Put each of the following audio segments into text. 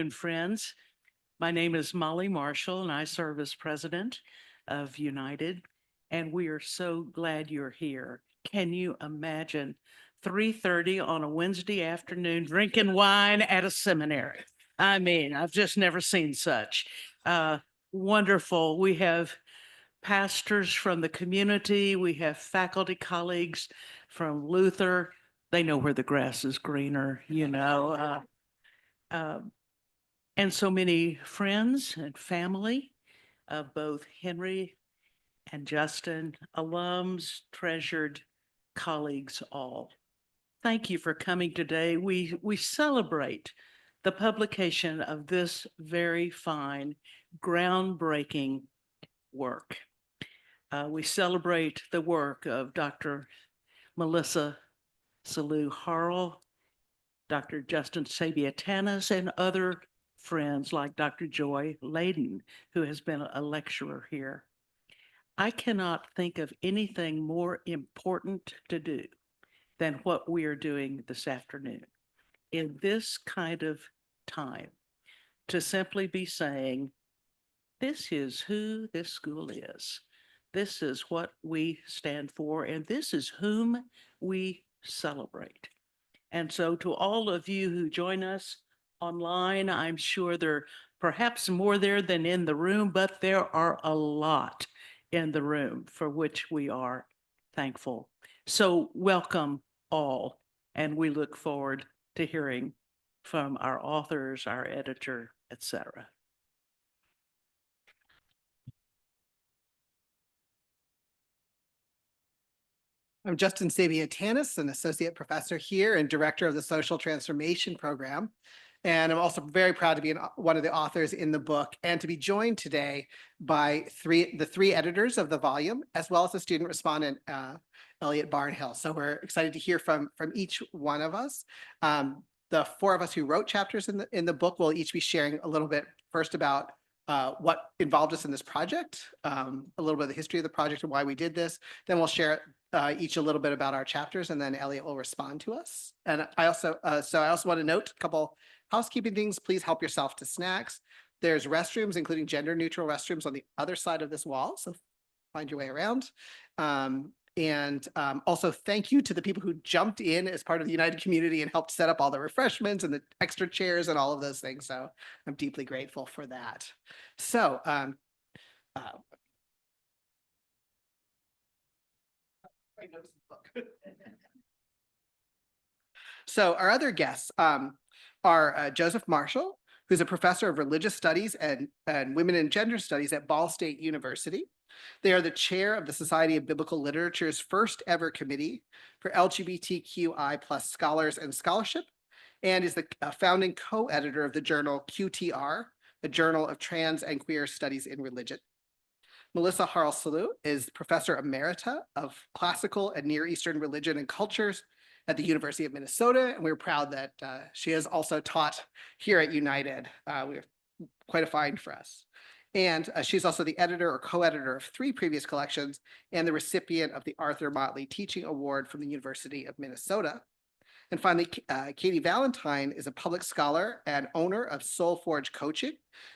And friends, my name is Molly Marshall and I serve as president of United, and we are so glad you're here. Can you imagine 3:30 on a Wednesday afternoon drinking wine at a seminary? I mean, I've just never seen such. Uh, Wonderful. We have pastors from the community, we have faculty colleagues from Luther. They know where the grass is greener, uh, and so many friends and family of both Henry and Justin, alums, treasured colleagues all. Thank you for coming today. We celebrate the publication of this very fine, groundbreaking work. We celebrate the work of Dr. Melissa Sellew Harl, Dr. Justin Sabia Tanis, and other friends like Dr. Joy Layden, who has been a lecturer here. I cannot think of anything more important to do than what we are doing this afternoon in this kind of time, to simply be saying, this is who this school is. This is what we stand for, and this is whom we celebrate. And so to all of you who join us online, I'm sure there are perhaps more there than in the room, but there are a lot in the room for which we are thankful. So welcome all, and we look forward to hearing from our authors, our editor, etc. I'm Justin Sabia Tanis, an associate professor here and director of the Social Transformation Program. And I'm also very proud to be one of the authors in the book and to be joined today by the three editors of the volume, as well as the student respondent, Elliott Barnhill. So we're excited to hear from each one of us. The four of us who wrote chapters in the book will each be sharing a little bit first about what involved us in this project, a little bit of the history of the project and why we did this. Then we'll share each a little bit about our chapters, and then Elliott will respond to us. And I also want to note a couple housekeeping things. Please help yourself to snacks. There's restrooms, including gender neutral restrooms on the other side of this wall. So find your way around. Also thank you to the people who jumped in as part of the United community and helped set up all the refreshments and the extra chairs and all of those things. So I'm deeply grateful for that. So so our other guests are Joseph Marshall, who's a professor of religious studies and women and gender studies at Ball State University. They are the chair of the Society of Biblical Literature's first ever committee for LGBTQI plus scholars and scholarship, and is the founding co-editor of the journal QTR, the Journal of Trans and Queer Studies in Religion. Melissa Harl Sellew is professor emerita of classical and Near Eastern religion and cultures at the University of Minnesota, and we're proud that she has also taught here at United. We're quite a find for us. And she's also the editor or co-editor of 3 previous collections and the recipient of the Arthur Motley Teaching Award from the University of Minnesota. And finally, Katy Valentine is a public scholar and owner of Soul Forge Coaching.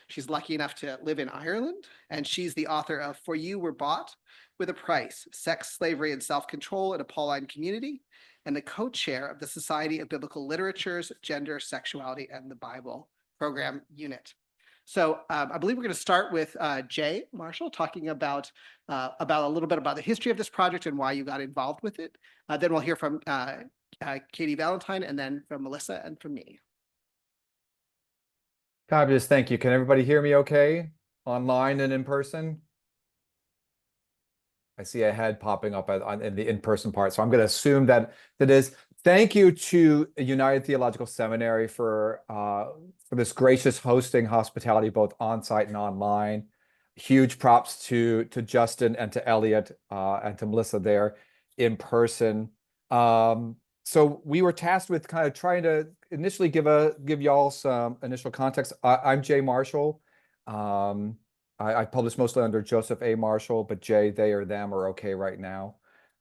She's lucky enough to live in Ireland, and she's the author of For You Were Bought with a Price, Sex, Slavery, and Self-Control in a Pauline Community, and the co-chair of the Society of Biblical Literature's Gender, Sexuality, and the Bible program unit. So I believe we're going to start with Jay Marshall talking about a little bit about the history of this project and why you got involved with it. Then we'll hear from Katy Valentine, and then from Melissa and from me. Fabulous, thank you. Can everybody hear me okay? Online and in person? I see a head popping up in the in-person part, so I'm going to assume that is. Thank you to United Theological Seminary for this gracious hosting hospitality, both on-site and online. Huge props to Justin and to Elliott and to Melissa there in person. So we were tasked with kind of trying to initially give y'all some initial context. I'm Jay Marshall. I publish mostly under Joseph A. Marshall, but Jay, they or them are okay right now.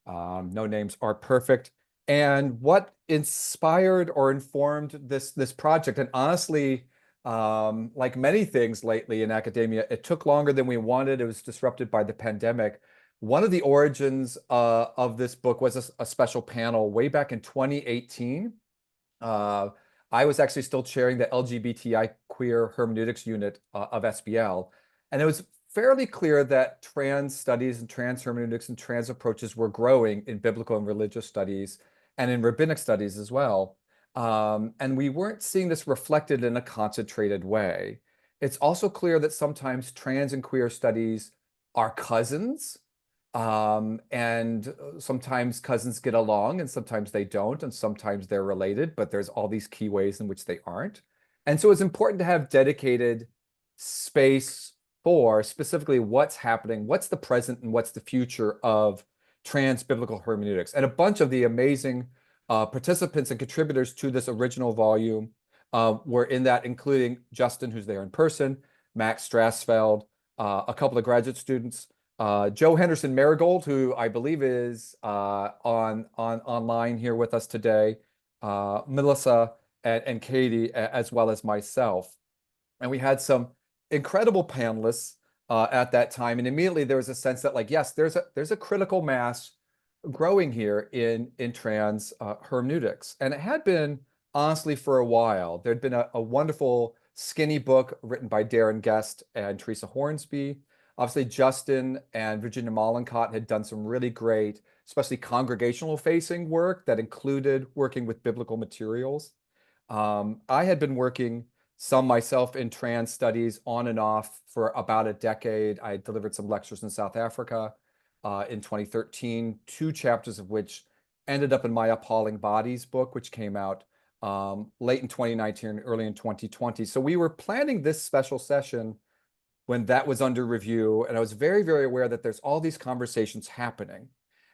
No names are perfect. And what inspired or informed this project, and honestly, Like many things lately in academia, it took longer than we wanted. It was disrupted by the pandemic. One of the origins of this book was a special panel way back in 2018. I was actually still chairing the LGBTI queer hermeneutics unit of SBL, and it was fairly clear that trans studies and trans hermeneutics and trans approaches were growing in biblical and religious studies and in rabbinic studies as well. And we weren't seeing this reflected in a concentrated way. It's also clear that sometimes trans and queer studies are cousins, and sometimes cousins get along and sometimes they don't, and sometimes they're related, but there's all these key ways in which they aren't. And so it's important to have dedicated space for specifically what's happening, what's the present and what's the future of trans biblical hermeneutics. And a bunch of the amazing participants and contributors to this original volume were in that, including Justin, who's there in person, Max Strassfeld, a couple of graduate students, Joe Henderson Marigold, who I believe is online here with us today, Melissa and Katie, as well as myself. And we had some incredible panelists at that time. And immediately there was a sense that, like, yes, there's a critical mass growing here in trans hermeneutics. And it had been, honestly, for a while. There'd been a wonderful skinny book written by Darren Guest and Teresa Hornsby. Obviously, Justin and Virginia Mollenkott had done some really great, especially congregational facing work that included working with biblical materials. I had been working some myself in trans studies on and off for about a decade. I delivered some lectures in South Africa in 2013, 2 chapters of which ended up in my Appalling Bodies book, which came out late in 2019, early in 2020. So we were planning this special session when that was under review, and I was very, very aware that there's all these conversations happening.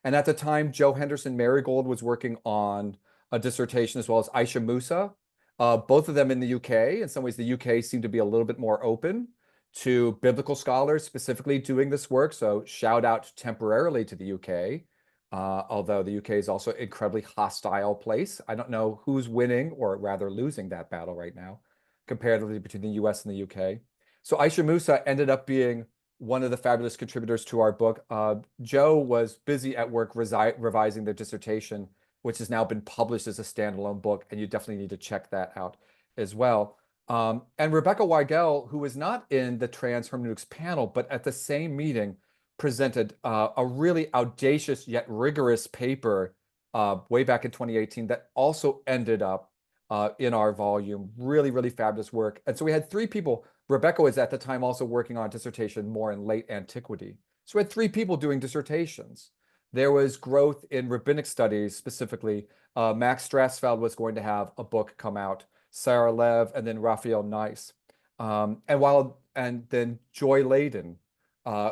And at the time, Joe Henderson Marigold was working on a dissertation, as well as Aisha Musa, both of them in the UK. In some ways, the UK seemed to be a little bit more open to biblical scholars specifically doing this work. So shout out temporarily to the UK, although the UK is also an incredibly hostile place. I don't know who's winning or rather losing that battle right now, comparatively between the US and the UK. So Aisha Musa ended up being one of the fabulous contributors to our book. Joe was busy at work revising their dissertation, which has now been published as a standalone book, and you definitely need to check that out as well. And Rebecca Weigel, who was not in the trans hermeneutics panel, but at the same meeting presented a really audacious yet rigorous paper way back in 2018 that also ended up in our volume. Really, really fabulous work. And so we had 3 people. Rebecca was at the time also working on a dissertation more in late antiquity. So we had 3 people doing dissertations. There was growth in rabbinic studies, specifically. Max Strassfeld was going to have a book come out, Sarah Lev, and then Raphael Nice. And then Joy Layden,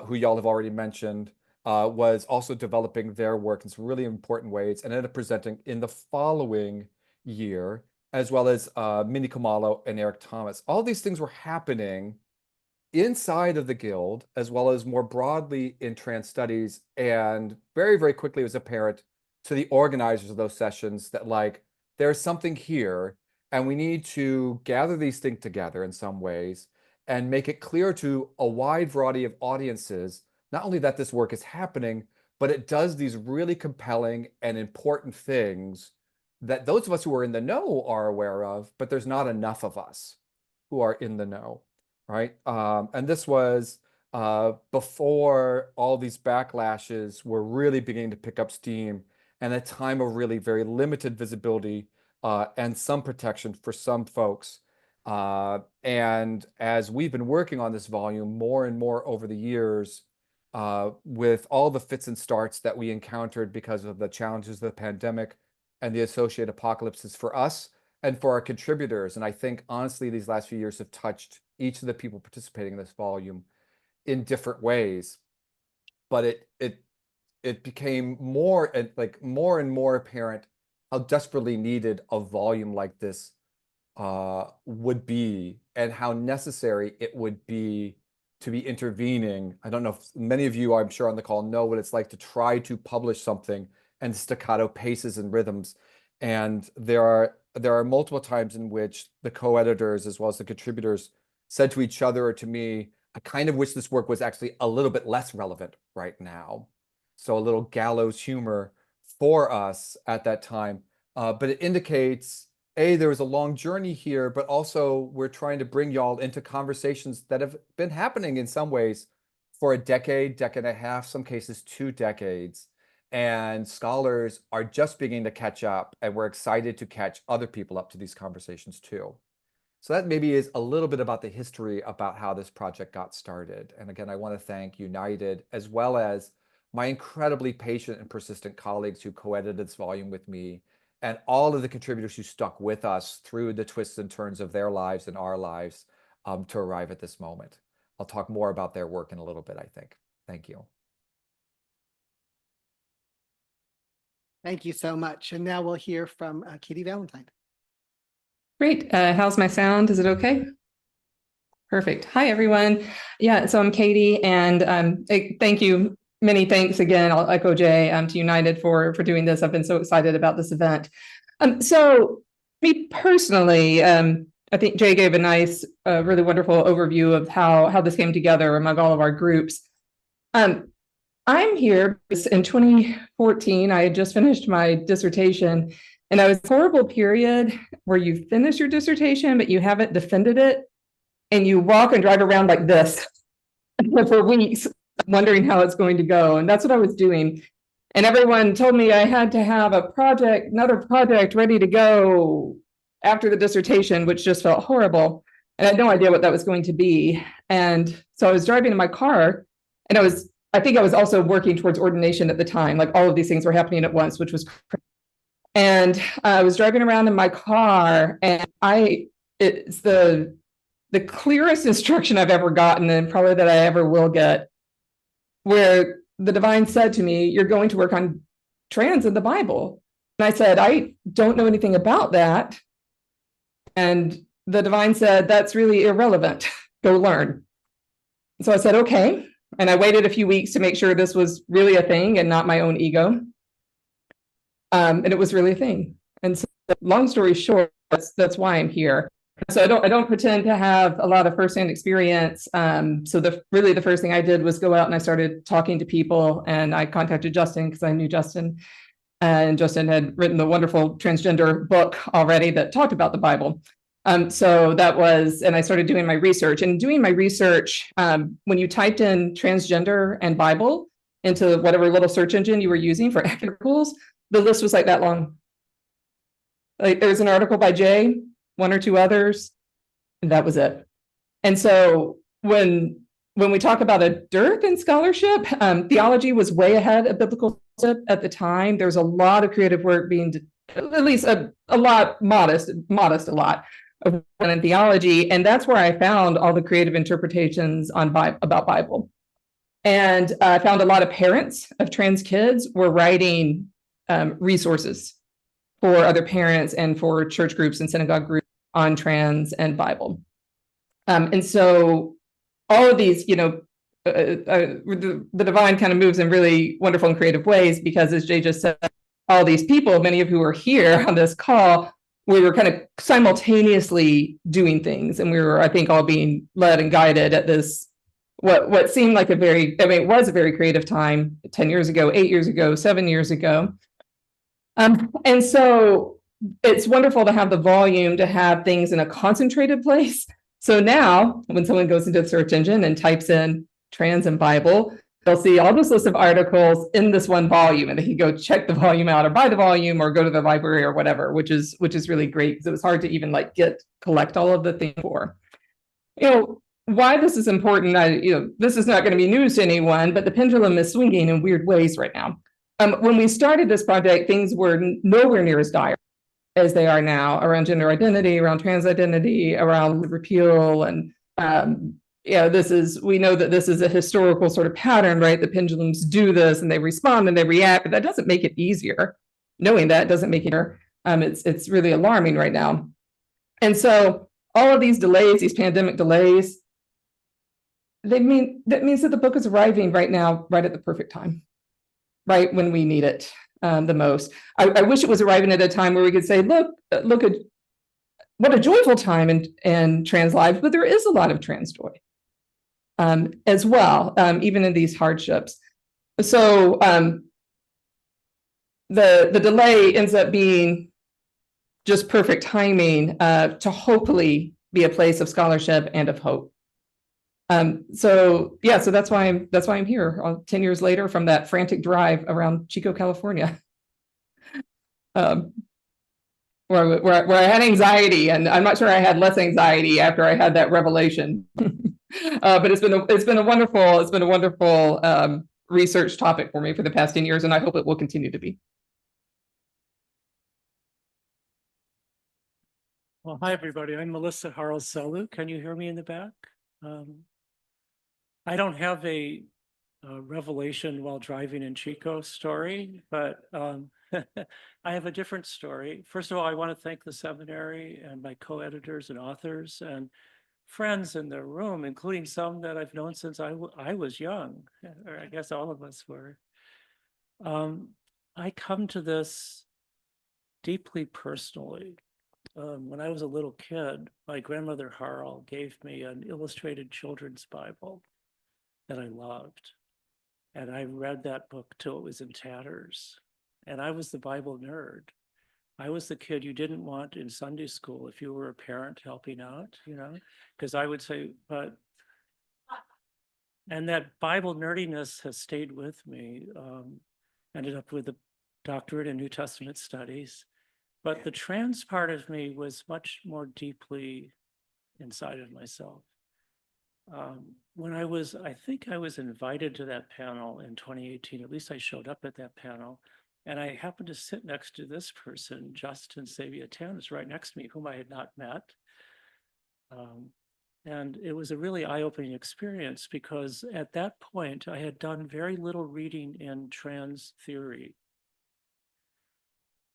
who y'all have already mentioned, was also developing their work in some really important ways and ended up presenting in the following year, as well as Minnie Kamalo and Eric Thomas. All these things were happening inside of the Guild, as well as more broadly in trans studies. And very, very quickly it was apparent to the organizers of those sessions that, like, there's something here, and we need to gather these things together in some ways and make it clear to a wide variety of audiences, not only that this work is happening, but it does these really compelling and important things that those of us who are in the know are aware of, but there's not enough of us who are in the know, right? And this was before all these backlashes were really beginning to pick up steam, and a time of really very limited visibility and some protection for some folks. And as we've been working on this volume more and more over the years, with all the fits and starts that we encountered because of the challenges of the pandemic and the associated apocalypses for us and for our contributors. And I think, honestly, these last few years have touched each of the people participating in this volume in different ways. But it became more and more apparent how desperately needed a volume like this would be, and how necessary it would be to be intervening. I don't know if many of you, I'm sure on the call, know what it's like to try to publish something and staccato paces and rhythms. And there are there are multiple times in which the co-editors as well as the contributors said to each other or to me, I kind of wish this work was actually a little bit less relevant right now. So a little gallows humor for us at that time. But it indicates, A, there was a long journey here, but also we're trying to bring y'all into conversations that have been happening in some ways for a decade, decade and a half, some cases 2 decades. And scholars are just beginning to catch up, and we're excited to catch other people up to these conversations too. So that maybe is a little bit about the history about how this project got started. And again, I want to thank United as well as my incredibly patient and persistent colleagues who co-edited this volume with me, and all of the contributors who stuck with us through the twists and turns of their lives and our lives to arrive at this moment. I'll talk more about their work in a little bit, I think. Thank you. Thank you so much. And now we'll hear from Katy Valentine. Great. How's my sound? Is it okay? Perfect. Hi, everyone. Yeah, so I'm Katy, and thank you. Many thanks again. I'll echo Jay to United for doing this. I've been so excited about this event. So me personally, I think Jay gave a nice, really wonderful overview of how this came together among all of our groups. I'm here because in 2014, I had just finished my dissertation, and I was in a horrible period where you finish your dissertation, but you haven't defended it, and you walk and drive around like this for weeks, wondering how it's going to go. And that's what I was doing. And everyone told me I had to have another project ready to go after the dissertation, which just felt horrible. And I had no idea what that was going to be. And so I was driving in my car, and I think I was also working towards ordination at the time. Like, all of these things were happening at once, which was crazy. And I was driving around in my car, and it's the clearest instruction I've ever gotten, and probably that I ever will get, where the divine said to me, "You're going to work on trans in the Bible." And I said, "I don't know anything about that." And the divine said, "That's really irrelevant. Go learn." So I said, "Okay." And I waited a few weeks to make sure this was really a thing and not my own ego. And it was really a thing. And so, long story short, that's why I'm here. So I don't pretend to have a lot of firsthand experience. So the first thing I did was go out and I started talking to people, and I contacted Justin because I knew Justin, and Justin had written the wonderful transgender book already that talked about the Bible. So that was, and I started doing my research. And doing my research, when you typed in transgender and Bible into whatever little search engine you were using for articles, the list was like that long. Like, there was an article by Jay, one or two others, and that was it. And so when we talk about a dearth in scholarship, theology was way ahead of biblical scholarship at the time. There was a lot of creative work being, at least a lot, modest a lot of in theology. And that's where I found all the creative interpretations about Bible. And I found a lot of parents of trans kids were writing resources for other parents and for church groups and synagogue groups on trans and Bible. And so all of these, the divine kind of moves in really wonderful and creative ways, because as Jay just said, all these people, many of who are here on this call, we were kind of simultaneously doing things. And we were, I think, all being led and guided at this, what seemed like it was a very creative time 10 years ago, 8 years ago, 7 years ago. And so it's wonderful to have the volume to have things in a concentrated place. So now when someone goes into the search engine and types in trans and Bible, they'll see all this list of articles in this one volume, and they can go check the volume out or buy the volume or go to the library or whatever, which is really great, because it was hard to even collect all of the things for. Why this is important, this is not going to be news to anyone, but the pendulum is swinging in weird ways right now. When we started this project, things were nowhere near as dire as they are now around gender identity, around trans identity, around repeal. And we know that this is a historical sort of pattern, right? The pendulums do this and they respond and they react, but that doesn't make it easier. Knowing that doesn't make it easier. It's really alarming right now. And so all of these delays, these pandemic delays, that means that the book is arriving right now, right at the perfect time, right when we need it. the most. I wish it was arriving at a time where we could say, look at what a joyful time in trans lives, but there is a lot of trans joy as well, even in these hardships. So the delay ends up being just perfect timing to hopefully be a place of scholarship and of hope. So that's why I'm here 10 years later from that frantic drive around Chico, California. Where I had anxiety, and I'm not sure I had less anxiety after I had that revelation. But it's been a wonderful research topic for me for the past 10 years, and I hope it will continue to be. Well, hi, everybody. I'm Melissa Harl Sellew. Can you hear me in the back? I don't have a revelation while driving in Chico story, but I have a different story. First of all, I want to thank the seminary and my co-editors and authors and friends in the room, including some that I've known since I was young, or I guess all of us were. I come to this deeply personally. When I was a little kid, my grandmother Harl gave me an illustrated children's Bible that I loved. And I read that book till it was in tatters. And I was the Bible nerd. I was the kid you didn't want in Sunday school if you were a parent helping out, because I would say, and that Bible nerdiness has stayed with me. Ended up with a doctorate in New Testament studies. But the trans part of me was much more deeply inside of myself. When I think I was invited to that panel in 2018, at least I showed up at that panel, and I happened to sit next to this person, Justin Sabia Tanis, right next to me, whom I had not met. And it was a really eye-opening experience because at that point, I had done very little reading in trans theory.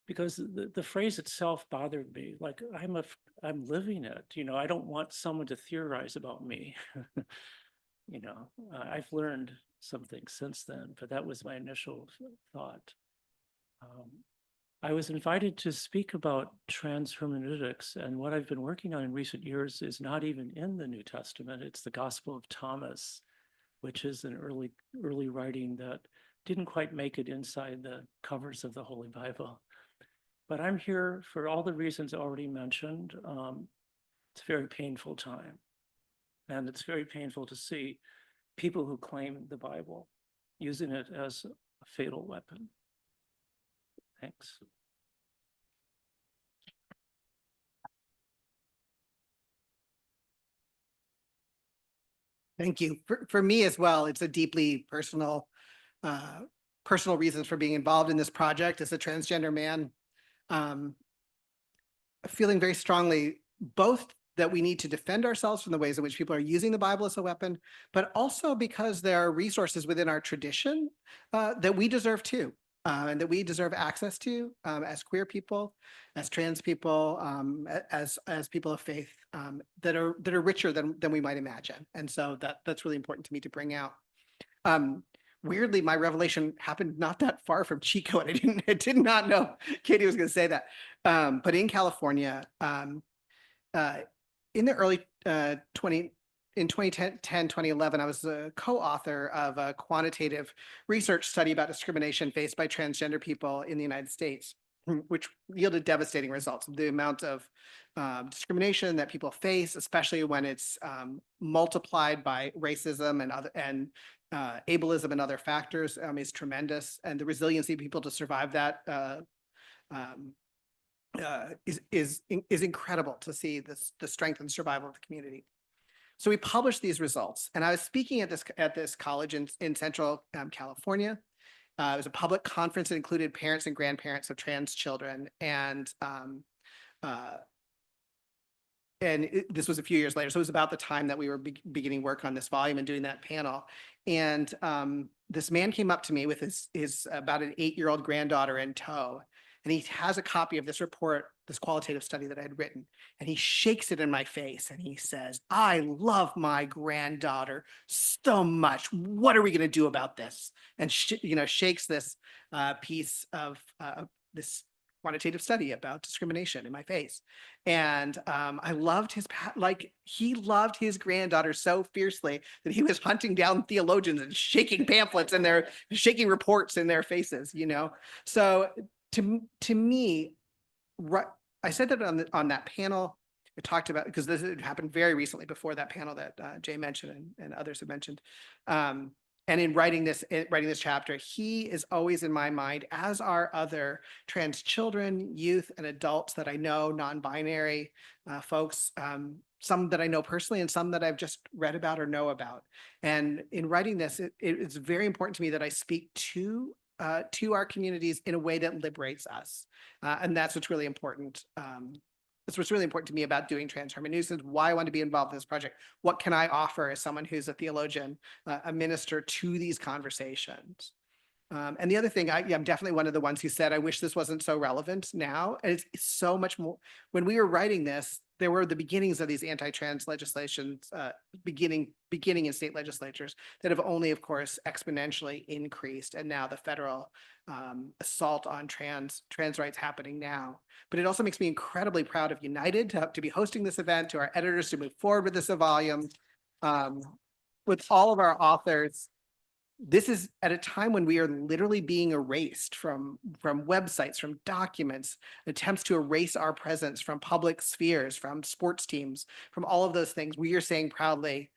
Because the phrase itself bothered me. Like I'm living it. I don't want someone to theorize about me. I've learned some things since then, but that was my initial thought. I was invited to speak about trans hermeneutics, and what I've been working on in recent years is not even in the New Testament. It's the Gospel of Thomas, which is an early writing that didn't quite make it inside the covers of the Holy Bible. But I'm here for all the reasons already mentioned. It's a very painful time. And it's very painful to see people who claim the Bible using it as a fatal weapon. Thanks. Thank you. For me as well, it's a deeply personal reasons for being involved in this project as a transgender man. Feeling very strongly both that we need to defend ourselves from the ways in which people are using the Bible as a weapon, but also because there are resources within our tradition that we deserve too, and that we deserve access to as queer people, as trans people, as people of faith that are richer than we might imagine. And so that's really important to me to bring out. Weirdly, my revelation happened not that far from Chico, and I did not know Katie was going to say that. But in California, in the early 2010, 2011, I was a co-author of a quantitative research study about discrimination faced by transgender people in the United States, which yielded devastating results. The amount of discrimination that people face, especially when it's multiplied by racism and ableism and other factors, is tremendous. And the resiliency of people to survive that is incredible to see the strength and survival of the community. So we published these results, and I was speaking at this college in Central California. It was a public conference that included parents and grandparents of trans children, and this was a few years later. So it was about the time that we were beginning work on this volume and doing that panel. And this man came up to me with his about an 8-year-old granddaughter in tow, and he has a copy of this report this qualitative study that I had written, and he shakes it in my face and he says, "I love my granddaughter so much. What are we going to do about this?" And shakes this piece of this quantitative study about discrimination in my face. And I loved he loved his granddaughter so fiercely that he was hunting down theologians and shaking pamphlets and shaking reports in their faces, So to me, right, I said that on that panel. I talked about, because this had happened very recently before that panel that Jay mentioned and others have mentioned. And in writing this chapter, he is always in my mind, as are other trans children, youth, and adults that I know, non-binary folks, some that I know personally and some that I've just read about or know about. And in writing this, it's very important to me that I speak to our communities in a way that liberates us. And that's what's really important. That's what's really important to me about doing trans hermeneutics, why I want to be involved in this project. What can I offer as someone who's a theologian, a minister, to these conversations? And the other thing, I'm definitely one of the ones who said, I wish this wasn't so relevant now. And it's so much more. When we were writing this, there were the beginnings of these anti-trans legislations beginning in state legislatures that have only, of course, exponentially increased. And now the federal assault on trans rights happening now. But it also makes me incredibly proud of United to be hosting this event, to our editors to move forward with this volume, with all of our authors. This is at a time when we are literally being erased from websites, from documents, attempts to erase our presence from public spheres, from sports teams, from all of those things. We are saying proudly,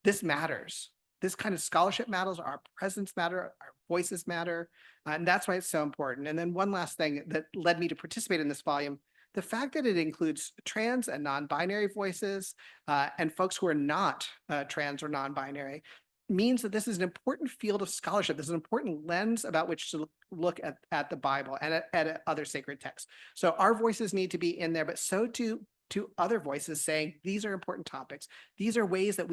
this matters. This kind of scholarship matters, our presence matter, our voices matter, and that's why it's so important. And then one last thing that led me to participate in this volume, the fact that it includes trans and non-binary voices and folks who are not trans or non-binary, means that this is an important field of scholarship. This is an important lens about which to look at the Bible and at other sacred texts. So our voices need to be in there, but so to other voices saying, these are important topics. These are ways that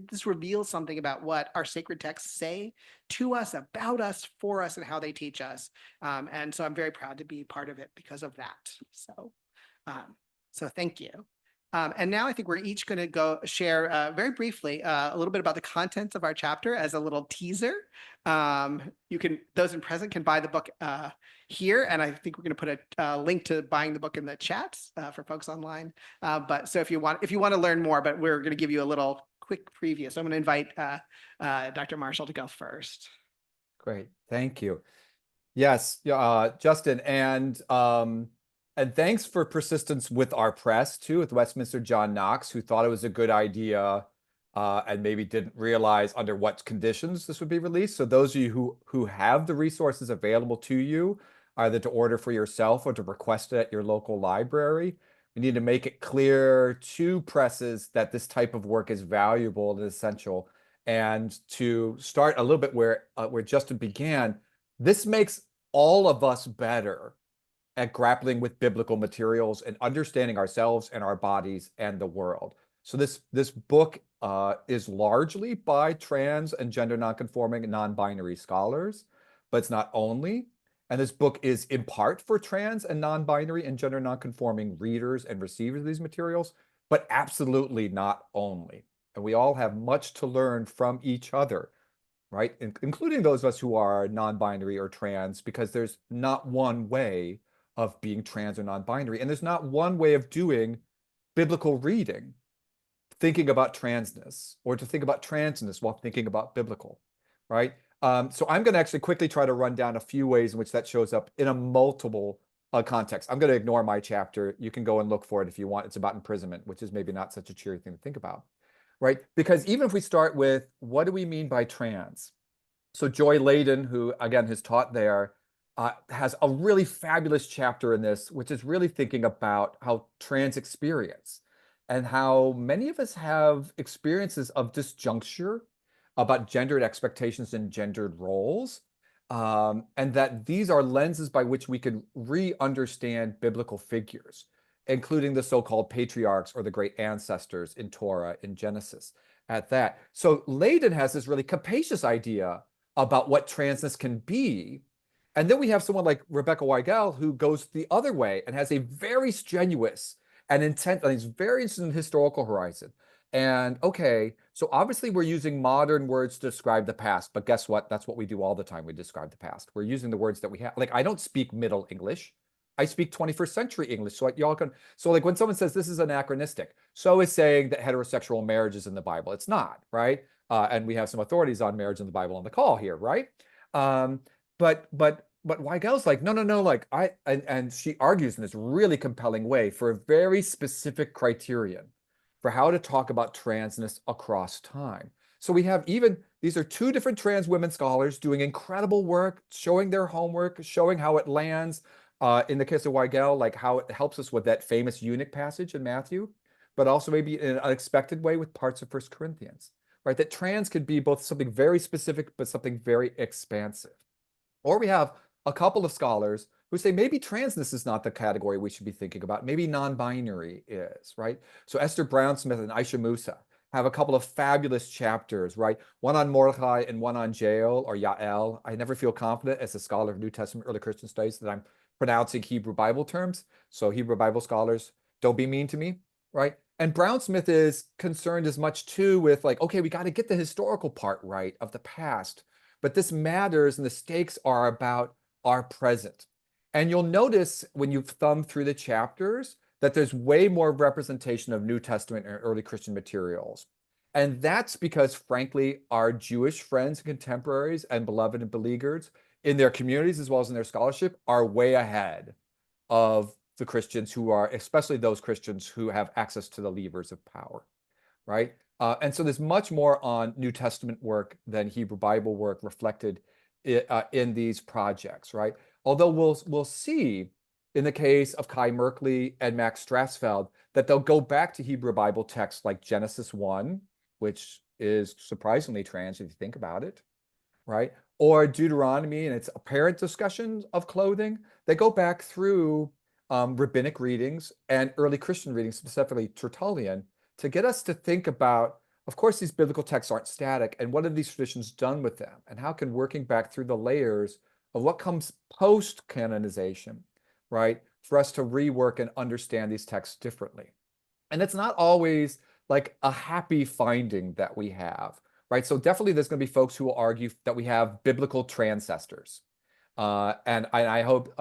this reveals something about what our sacred texts say to us, about us, for us, and how they teach us. And so I'm very proud to be part of it because of that. So thank you. And now I think we're each going to go share very briefly a little bit about the contents of our chapter as a little teaser. Those in present can buy the book here, and I think we're going to put a link to buying the book in the chat for folks online. But so if you want to learn more, but we're going to give you a little quick preview. So I'm going to invite Dr. Marchal to go first. Great, thank you. Yes, Justin, and thanks for persistence with our press too, with Westminster John Knox, who thought it was a good idea and maybe didn't realize under what conditions this would be released. So those of you who have the resources available to you, either to order for yourself or to request it at your local library, we need to make it clear to presses that this type of work is valuable and essential. And to start a little bit where Justin began, this makes all of us better at grappling with biblical materials and understanding ourselves and our bodies and the world. So this book is largely by trans and gender nonconforming and non-binary scholars, but it's not only. And this book is in part for trans and non-binary and gender nonconforming readers and receivers of these materials, but absolutely not only. And we all have much to learn from each other, right? Including those of us who are non-binary or trans, because there's not one way of being trans or non-binary. And there's not one way of doing biblical reading, thinking about transness, or to think about transness while thinking about biblical, right? So I'm going to actually quickly try to run down a few ways in which that shows up in a multiple context. I'm going to ignore my chapter. You can go and look for it if you want. It's about imprisonment, which is maybe not such a cheery thing to think about, right? Because even if we start with, what do we mean by trans? So Joy Layden, who again has taught there, has a really fabulous chapter in this, which is really thinking about how trans experience and how many of us have experiences of disjuncture about gendered expectations and gendered roles, and that these are lenses by which we can re-understand biblical figures, including the so-called patriarchs or the great ancestors in Torah, in Genesis, at that. So Layden has this really capacious idea about what transness can be, And then we have someone like Rebecca Weigel who goes the other way and has a very strenuous and intent, and he's very interested in the historical horizon. And okay, so obviously we're using modern words to describe the past, but guess what? That's what we do all the time. We describe the past. We're using the words that we have. Like, I don't speak Middle English. I speak 21st century English. So y'all can, so like when someone says this is anachronistic, so is saying that heterosexual marriage is in the Bible. It's not, right? And we have some authorities on marriage in the Bible on the call here, right? But Weigel's like, no, like and she argues in this really compelling way for a very specific criterion for how to talk about transness across time. So we have these are two different trans women scholars doing incredible work, showing their homework, showing how it lands. In the case of Weigel, like how it helps us with that famous eunuch passage in Matthew, but also maybe in an unexpected way with parts of 1 Corinthians, right? That trans could be both something very specific, but something very expansive. Or we have a couple of scholars who say maybe transness is not the category we should be thinking about. Maybe non-binary is, right? So Esther Brown-Smith and Aisha Musa have a couple of fabulous chapters, right? One on Mordechai and one on Jael or Yael. I never feel confident as a scholar of New Testament early Christian studies that I'm pronouncing Hebrew Bible terms. So Hebrew Bible scholars, don't be mean to me, right? And Brown-Smith is concerned as much too with like, okay, we got to get the historical part right of the past, but this matters and the stakes are about our present. And you'll notice when you thumb through the chapters that there's way more representation of New Testament and early Christian materials. And that's because, frankly, our Jewish friends and contemporaries and beloved and beleaguered in their communities as well as in their scholarship are way ahead of the Christians who are, especially those Christians who have access to the levers of power, right? And so there's much more on New Testament work than Hebrew Bible work reflected in these projects, right? Although we'll see in the case of Kai Merkley and Max Strassfeld that they'll go back to Hebrew Bible texts like Genesis 1, which is surprisingly trans if you think about it, right? Or Deuteronomy and its apparent discussions of clothing. They go back through rabbinic readings and early Christian readings, specifically Tertullian, to get us to think about, of course, these biblical texts aren't static, and what have these traditions done with them? And how can working back through the layers of what comes post-canonization, right, for us to rework and understand these texts differently? And it's not always like a happy finding that we have, right? So definitely there's going to be folks who will argue that we have biblical transcestors. And I hope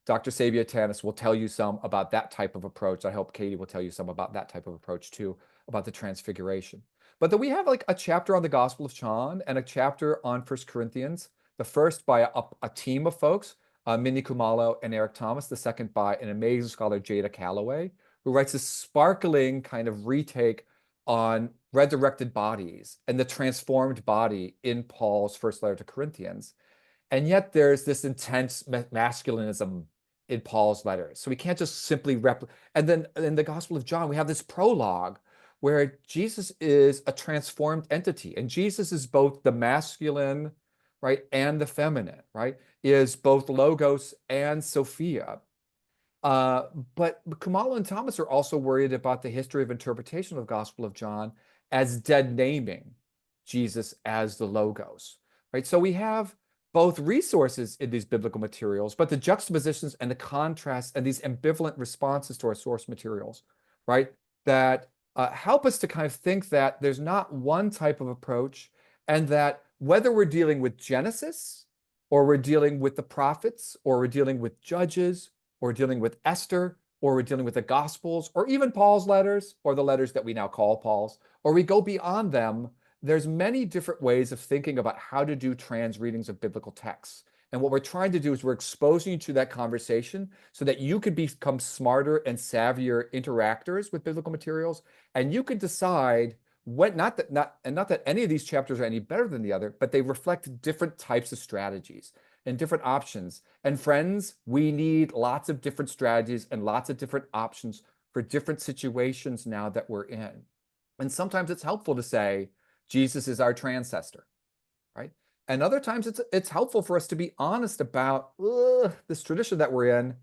Dr. Sabia Tanis will tell you some about that type of approach. I hope Katy will tell you some about that type of approach too, about the transfiguration. But then we have like a chapter on the Gospel of John and a chapter on 1 Corinthians, the first by a team of folks, Minnie Kumalo and Eric Thomas, the second by an amazing scholar, Jada Calloway, who writes a sparkling kind of retake on resurrected bodies and the transformed body in Paul's first letter to Corinthians. And yet there's this intense masculinism in Paul's letters. So we can't just simply and then in the Gospel of John, we have this prologue where Jesus is a transformed entity. And Jesus is both the masculine, right, and the feminine, right, is both Logos and Sophia. But Kumalo and Thomas are also worried about the history of interpretation of the Gospel of John as dead naming Jesus as the Logos, right? So we have both resources in these biblical materials, but the juxtapositions and the contrasts and these ambivalent responses to our source materials, right, that help us to kind of think that there's not one type of approach, and that whether we're dealing with Genesis or we're dealing with the prophets or we're dealing with Judges or dealing with Esther, or we're dealing with the Gospels, or even Paul's letters, or the letters that we now call Paul's, or we go beyond them, there's many different ways of thinking about how to do trans readings of biblical texts. And what we're trying to do is we're exposing you to that conversation so that you could become smarter and savvier interactors with biblical materials, and you can decide what, not that any of these chapters are any better than the other, but they reflect different types of strategies and different options. And friends, we need lots of different strategies and lots of different options for different situations now that we're in. And sometimes it's helpful to say, Jesus is our transcestor, right? And other times it's helpful for us to be honest about this tradition that we're in.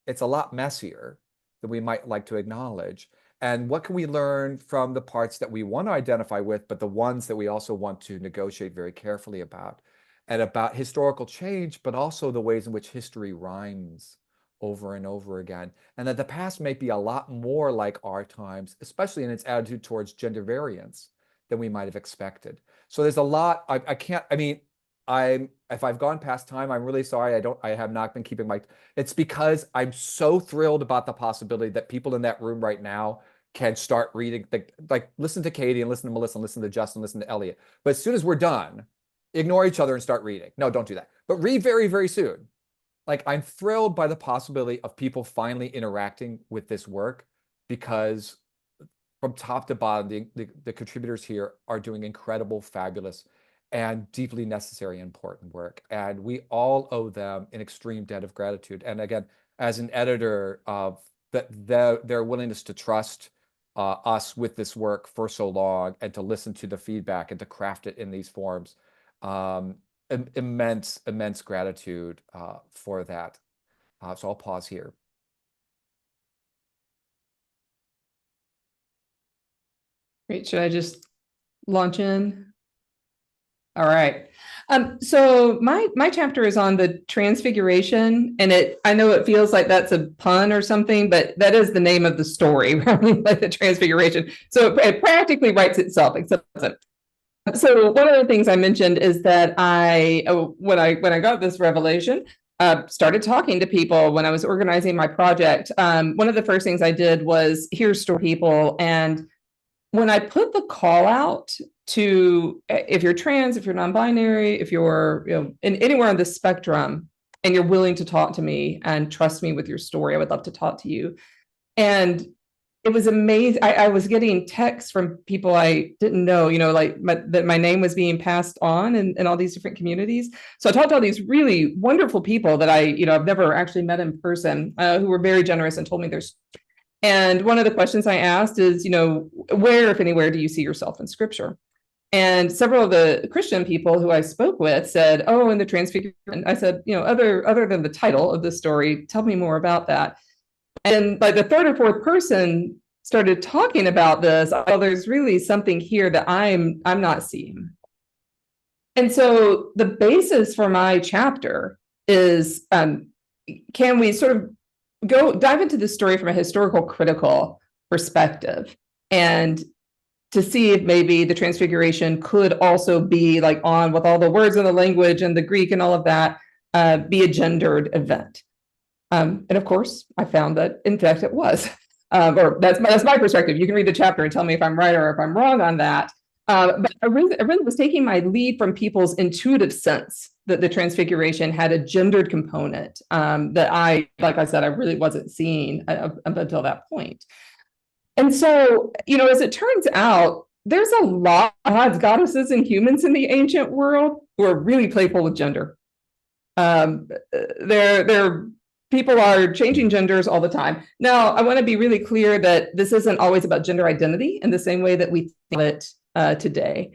It's a lot messier than we might like to acknowledge. And what can we learn from the parts that we want to identify with, but the ones that we also want to negotiate very carefully about? and about historical change, but also the ways in which history rhymes over and over again. And that the past may be a lot more like our times, especially in its attitude towards gender variance than we might have expected. So there's a lot, if I've gone past time, I'm really sorry. I have not been keeping it's because I'm so thrilled about the possibility that people in that room right now can start reading, like listen to Katy and listen to Melissa and listen to Justin, listen to Elliott. But as soon as we're done, ignore each other and start reading. No, don't do that. But read very, very soon. Like, I'm thrilled by the possibility of people finally interacting with this work, because from top to bottom, the contributors here are doing incredible, fabulous, and deeply necessary and important work. And we all owe them an extreme debt of gratitude. And again, as an editor, of their willingness to trust us with this work for so long, and to listen to the feedback and to craft it in these forms. Immense gratitude for that. So I'll pause here. Great. Should I just launch in? All right. So my chapter is on the Transfiguration, and I know it feels like that's a pun or something, but that is the name of the story, right? Like the Transfiguration. So it practically writes itself, except so one of the things I mentioned is that when I got this revelation, started talking to people when I was organizing my project. One of the first things I did was hear story people, and when I put the call out to, if you're trans, if you're non-binary, if you're anywhere on the spectrum, and you're willing to talk to me and trust me with your story, I would love to talk to you. And it was amazing. I was getting texts from people I didn't know, like that my name was being passed on in all these different communities. So I talked to all these really wonderful people that I've never actually met in person, who were very generous and told me their story. And one of the questions I asked is, where, if anywhere, do you see yourself in Scripture? And several of the Christian people who I spoke with said, "Oh, in the Transfiguration." I said, other than the title of the story, tell me more about that. And like the third or fourth person started talking about this, there's really something here that I'm not seeing. And so the basis for my chapter is, can we sort of dive into the story from a historical critical perspective, and to see if maybe the Transfiguration could also be, like, on with all the words and the language and the Greek and all of that, be a gendered event. And of course, I found that in fact it was, or that's my perspective. You can read the chapter and tell me if I'm right or if I'm wrong on that. But I really was taking my lead from people's intuitive sense that the Transfiguration had a gendered component, that like I said, I really wasn't seeing up until that point. And so, as it turns out, there's a lot of gods, goddesses, and humans in the ancient world who are really playful with gender. People are changing genders all the time. Now, I want to be really clear that this isn't always about gender identity in the same way that we think it today.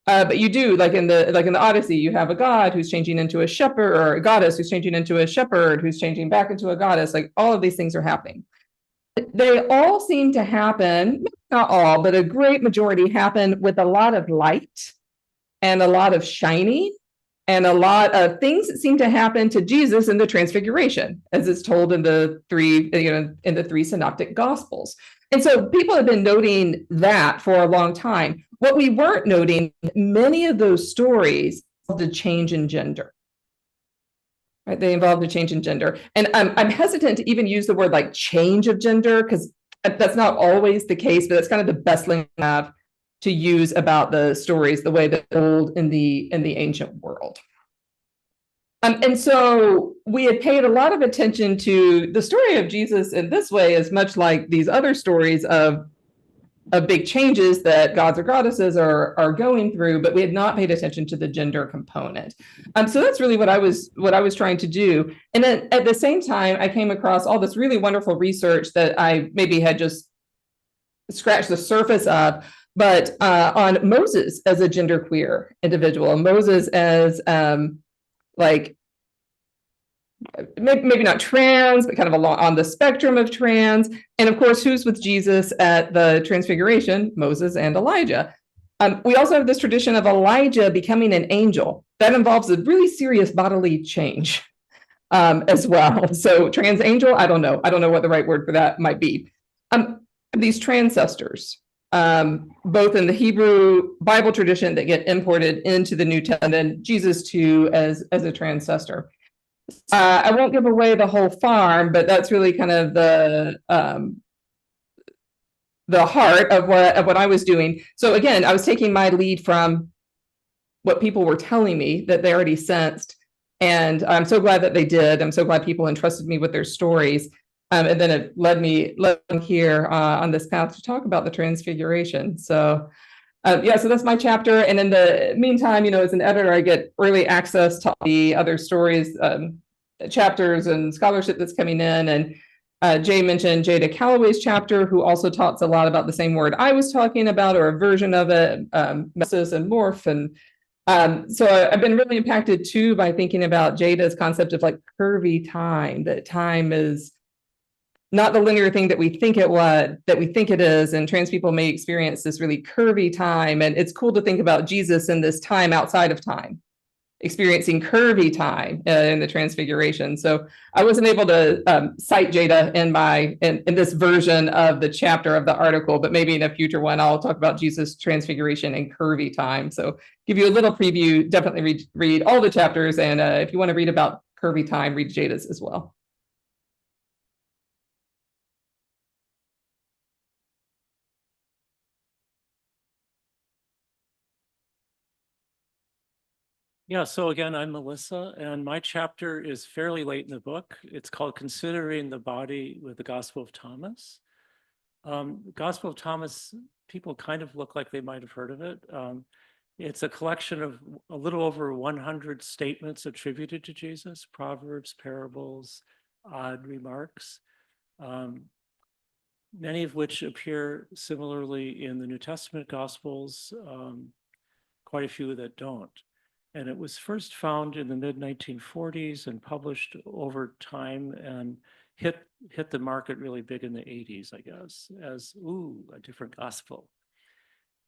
But you do, like in the Odyssey, you have a god who's changing into a shepherd, or a goddess who's changing into a shepherd, who's changing back into a goddess. Like, all of these things are happening. They all seem to happen, not all, but a great majority happen with a lot of light and a lot of shining and a lot of things that seem to happen to Jesus in the Transfiguration, as it's told in the three synoptic gospels. And so people have been noting that for a long time. What we weren't noting, many of those stories involved a change in gender. Right? They involved a change in gender. And I'm hesitant to even use the word like change of gender, because that's not always the case, but that's kind of the best link I have to use about the stories, the way that they're told in the ancient world. And so we had paid a lot of attention to the story of Jesus in this way, as much like these other stories of big changes that gods or goddesses are going through, but we had not paid attention to the gender component. So that's really what I was trying to do. And then at the same time, I came across all this really wonderful research that I maybe had just scratched the surface of, but on Moses as a genderqueer individual, Moses as like maybe not trans, but kind of on the spectrum of trans. And of course, who's with Jesus at the Transfiguration? Moses and Elijah. We also have this tradition of Elijah becoming an angel. That involves a really serious bodily change as well. So trans angel, I don't know. I don't know what the right word for that might be. These transcestors, both in the Hebrew Bible tradition that get imported into the New Testament, Jesus too as a transcestor. I won't give away the whole farm, but that's really kind of the heart of what I was doing. So again, I was taking my lead from what people were telling me that they already sensed. And I'm so glad that they did. I'm so glad people entrusted me with their stories. And then it led me here on this path to talk about the transfiguration. So yeah, so that's my chapter. And in the meantime, as an editor, I get early access to the other stories, chapters and scholarship that's coming in. And Jay mentioned Jada Calloway's chapter, who also talks a lot about the same word I was talking about, or a version of it, emphasis and morph. And so I've been really impacted too by thinking about Jada's concept of like curvy time, that time is not the linear thing that we think it is, and trans people may experience this really curvy time. And it's cool to think about Jesus in this time outside of time, experiencing curvy time in the transfiguration. So I wasn't able to cite Jada in this version of the chapter of the article, but maybe in a future one, I'll talk about Jesus' transfiguration and curvy time. So give you a little preview, definitely read all the chapters. And if you want to read about curvy time, read Jada's as well. Yeah, so again, I'm Melissa, and my chapter is fairly late in the book. It's called Considering the Body with the Gospel of Thomas. The Gospel of Thomas, people kind of look like they might have heard of it. It's a collection of a little over 100 statements attributed to Jesus, proverbs, parables, odd remarks, many of which appear similarly in the New Testament Gospels, quite a few that don't. And it was first found in the mid-1940s and published over time and hit the market really big in the 80s, I guess, as, a different gospel.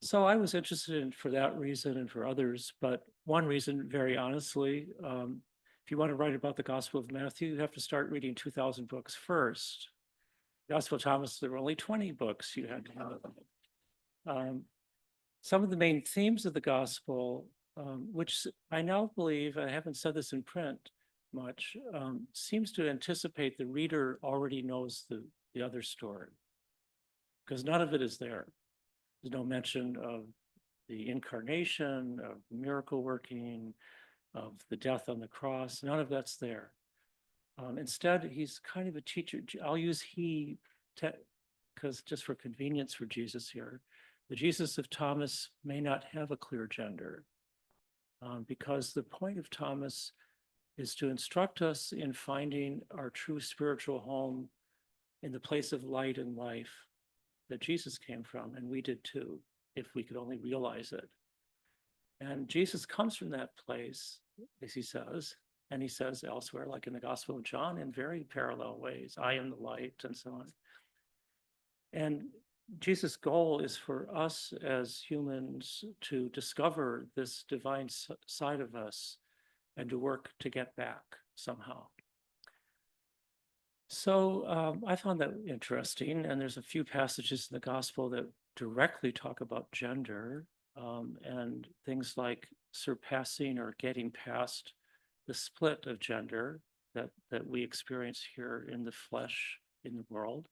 So I was interested in for that reason and for others, but one reason, very honestly, if you want to write about the Gospel of Matthew, you have to start reading 2,000 books first. Gospel of Thomas, there were only 20 books you had to have. Some of the main themes of the gospel, which I now believe, I haven't said this in print much, seems to anticipate the reader already knows the other story, because none of it is there. There's no mention of the incarnation, of miracle working, of the death on the cross. None of that's there. Instead, he's kind of a teacher. I'll use he, because just for convenience for Jesus here, the Jesus of Thomas may not have a clear gender, because the point of Thomas is to instruct us in finding our true spiritual home in the place of light and life that Jesus came from, and we did too, if we could only realize it. And Jesus comes from that place, as he says, and he says elsewhere, like in the Gospel of John, in very parallel ways, I am the light, and so on. And Jesus' goal is for us as humans to discover this divine side of us and to work to get back somehow. So I found that interesting, and there's a few passages in the gospel that directly talk about gender and things like surpassing or getting past the split of gender that we experience here in the flesh in the world.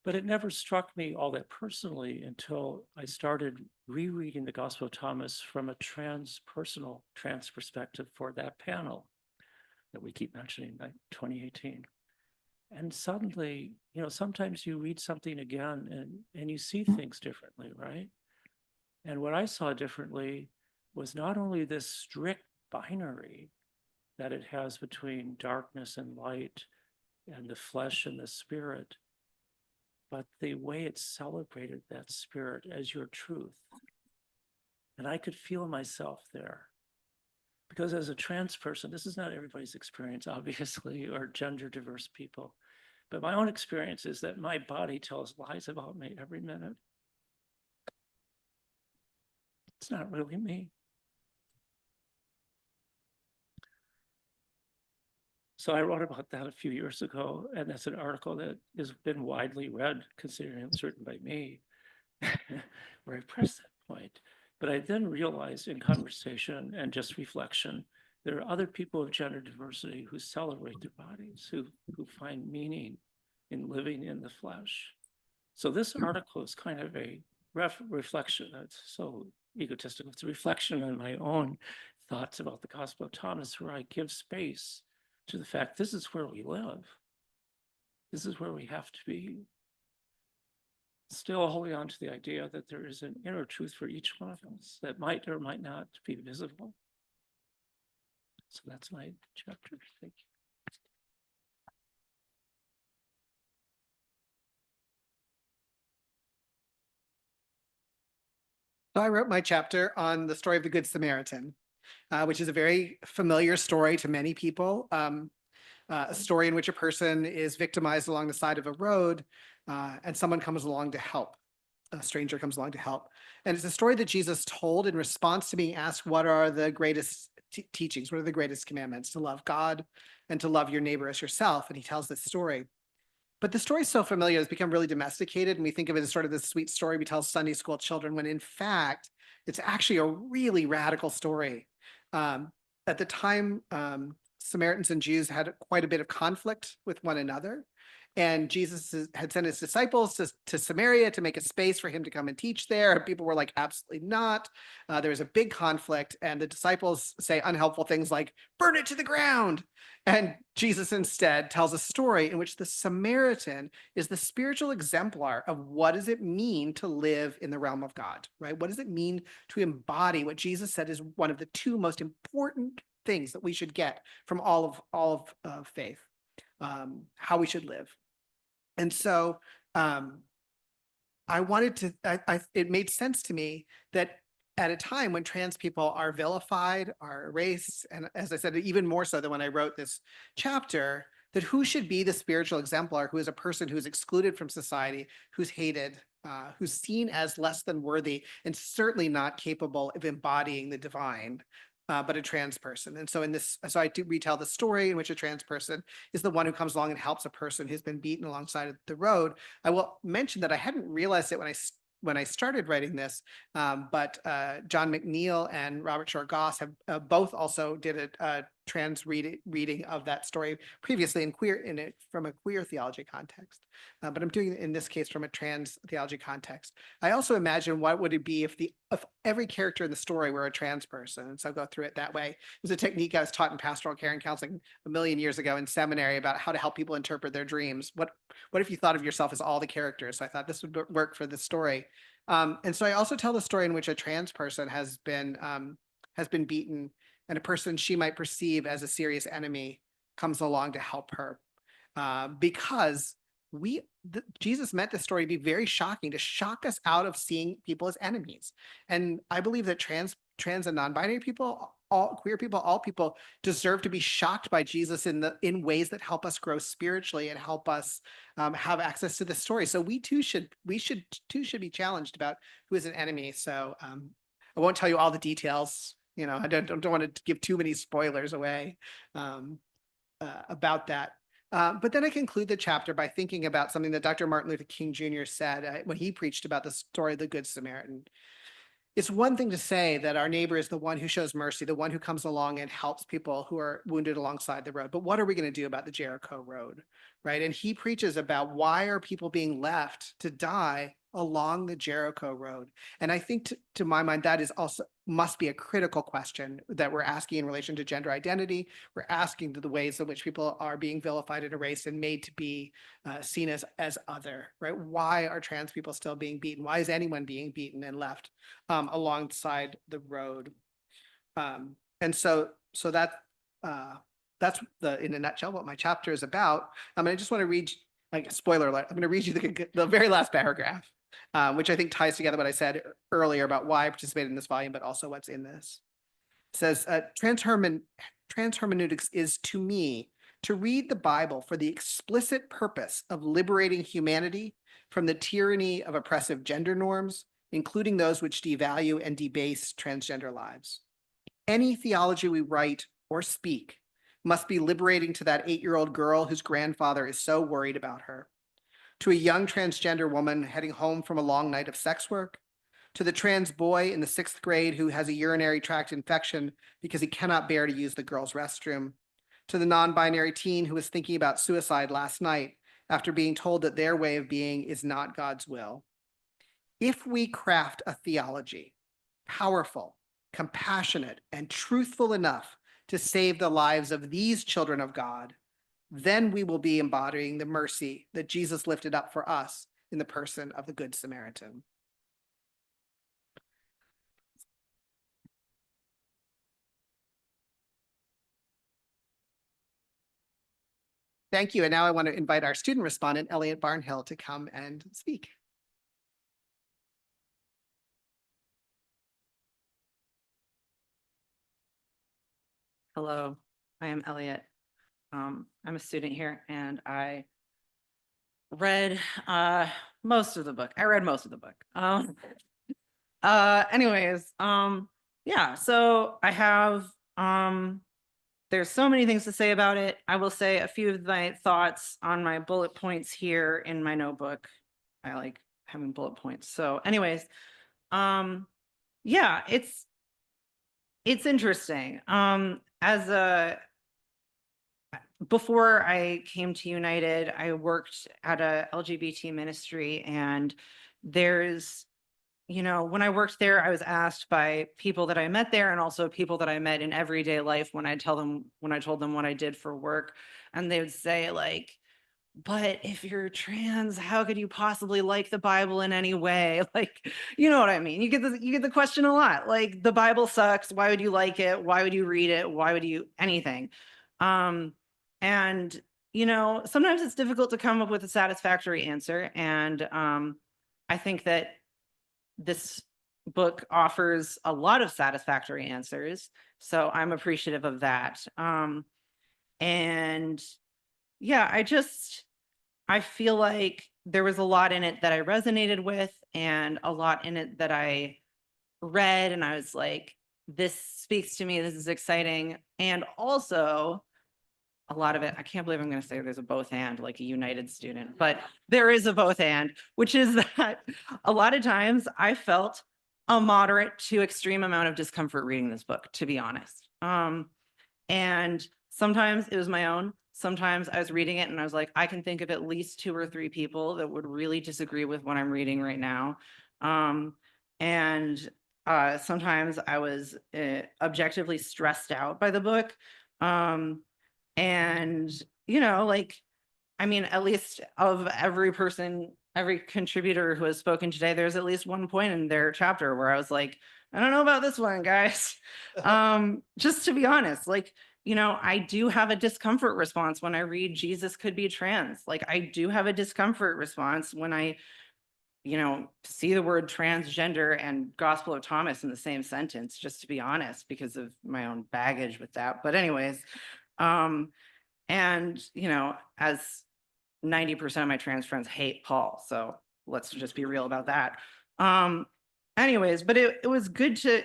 But it never struck me all that personally until I started rereading the Gospel of Thomas from a transpersonal, trans perspective for that panel that we keep mentioning, like 2018. And suddenly, sometimes you read something again and you see things differently, right? And what I saw differently was not only this strict binary that it has between darkness and light and the flesh and the spirit, but the way it celebrated that spirit as your truth. And I could feel myself there. Because as a trans person, this is not everybody's experience, obviously, or gender diverse people. But my own experience is that my body tells lies about me every minute. that's not really me. So I wrote about that a few years ago, and that's an article that has been widely read, considering it was written by me, where I pressed that point. But I then realized in conversation and just reflection, there are other people of gender diversity who celebrate their bodies, who find meaning in living in the flesh. So this article is kind of a reflection. It's so egotistical. It's a reflection on my own thoughts about the Gospel of Thomas, where I give space to the fact this is where we live. This is where we have to be. Still holding on to the idea that there is an inner truth for each one of us that might or might not be visible. So that's my chapter. Thank you. So I wrote my chapter on the story of the Good Samaritan, which is a very familiar story to many people. A story in which a person is victimized along the side of a road, and someone comes along to help. A stranger comes along to help. And it's a story that Jesus told in response to being asked, what are the greatest teachings? What are the greatest commandments? To love God and to love your neighbor as yourself. And he tells this story. But the story is so familiar, it's become really domesticated. And we think of it as sort of this sweet story we tell Sunday school children, when in fact, it's actually a really radical story. At the time, Samaritans and Jews had quite a bit of conflict with one another. And Jesus had sent his disciples to Samaria to make a space for him to come and teach there. And people were like, absolutely not. There was a big conflict. And the disciples say unhelpful things like, burn it to the ground. And Jesus instead tells a story in which the Samaritan is the spiritual exemplar of what does it mean to live in the realm of God, right? What does it mean to embody what Jesus said is one of the two most important things that we should get from all of faith, how we should live. And so I wanted to, it made sense to me that at a time when trans people are vilified, are erased, and as I said, even more so than when I wrote this chapter, that who should be the spiritual exemplar, who is a person who's excluded from society, who's hated, who's seen as less than worthy, and certainly not capable of embodying the divine, but a trans person. And so so I do retell the story in which a trans person is the one who comes along and helps a person who's been beaten alongside of the road. I will mention that I hadn't realized it when I started writing this, but John McNeil and Robert Shore Goss have both also did a trans reading of that story previously from a queer theology context. But I'm doing it in this case from a trans theology context. I also imagine what would it be if every character in the story were a trans person. And so I'll go through it that way. It was a technique I was taught in pastoral care and counseling a million years ago in seminary about how to help people interpret their dreams. What if you thought of yourself as all the characters? So I thought this would work for this story. And so I also tell the story in which a trans person has been beaten, and a person she might perceive as a serious enemy comes along to help her, because Jesus meant this story to be very shocking, to shock us out of seeing people as enemies. And I believe that trans and non-binary people, all queer people, all people deserve to be shocked by Jesus in ways that help us grow spiritually and help us have access to the story. So we should be challenged about who is an enemy. So I won't tell you all the details. I don't want to give too many spoilers away about that. But then I conclude the chapter by thinking about something that Dr. Martin Luther King Jr. said when he preached about the story of the Good Samaritan. It's one thing to say that our neighbor is the one who shows mercy, the one who comes along and helps people who are wounded alongside the road. But what are we going to do about the Jericho road, right? And he preaches about why are people being left to die along the Jericho road. And I think to my mind, that is also must be a critical question that we're asking in relation to gender identity. We're asking to the ways in which people are being vilified and erased and made to be seen as other, right? Why are trans people still being beaten? Why is anyone being beaten and left alongside the road? And so that's in a nutshell what my chapter is about. I just want to read, like, spoiler alert, I'm going to read you the very last paragraph, which I think ties together what I said earlier about why I participated in this volume, but also what's in this. It says, transhermeneutics is to me to read the Bible for the explicit purpose of liberating humanity from the tyranny of oppressive gender norms, including those which devalue and debase transgender lives. Any theology we write or speak must be liberating to that 8-year-old girl whose grandfather is so worried about her, to a young transgender woman heading home from a long night of sex work, to the trans boy in the 6th grade who has a urinary tract infection because he cannot bear to use the girls' restroom, to the non-binary teen who was thinking about suicide last night after being told that their way of being is not God's will. If we craft a theology powerful, compassionate, and truthful enough to save the lives of these children of God, then we will be embodying the mercy that Jesus lifted up for us in the person of the Good Samaritan. Thank you. And now I want to invite our student respondent, Elliott Barnhill, to come and speak. Hello, I am Elliott. I'm a student here and I read most of the book. I read most of the book. Anyways, yeah, so I have there's so many things to say about it. I will say a few of my thoughts on my bullet points here in my notebook. I like having bullet points. So anyways, yeah, it's interesting. Before I came to United, I worked at a LGBT ministry, and there's, you know, when I worked there, I was asked by people that I met there and also people that I met in everyday life when I told them what I did for work, and they would say like, but if you're trans, how could you possibly like the Bible in any way? Like, you know what I mean? You get the question a lot. Like, the Bible sucks. Why would you like it? Why would you read it? Why would you anything? And you know, sometimes it's difficult to come up with a satisfactory answer. And I think that this book offers a lot of satisfactory answers. So I'm appreciative of that. And yeah, I feel like there was a lot in it that I resonated with and a lot in it that I read and I was like, this speaks to me, this is exciting. And also a lot of it, I can't believe I'm going to say there's a both and, like a United student, but there is a both and, which is that a lot of times I felt a moderate to extreme amount of discomfort reading this book, to be honest. And sometimes it was my own. Sometimes I was reading it and I was like, I can think of at least 2 or 3 people that would really disagree with what I'm reading right now. And sometimes I was objectively stressed out by the book. And, you know, like, I mean, at least of every person, every contributor who has spoken today, there's at least one point in their chapter where I was like, I don't know about this one, guys. Just to be honest, like, you know, I do have a discomfort response when I read Jesus could be trans. Like, I do have a discomfort response when I, you know, see the word transgender and Gospel of Thomas in the same sentence, just to be honest, because of my own baggage with that. But anyways, and, you know, as 90% of my trans friends hate Paul, so let's just be real about that. Anyways, but it was good to,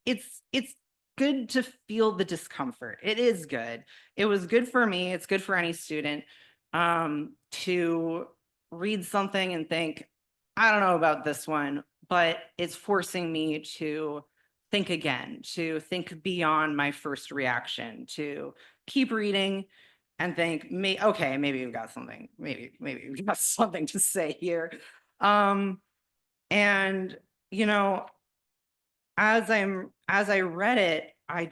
it's good to feel the discomfort. It is good. It was good for me. It's good for any student to read something and think, I don't know about this one, but it's forcing me to think again, to think beyond my first reaction, to keep reading and think, okay, maybe we've got something, maybe we've got something to say here. And, you know, as I read it, I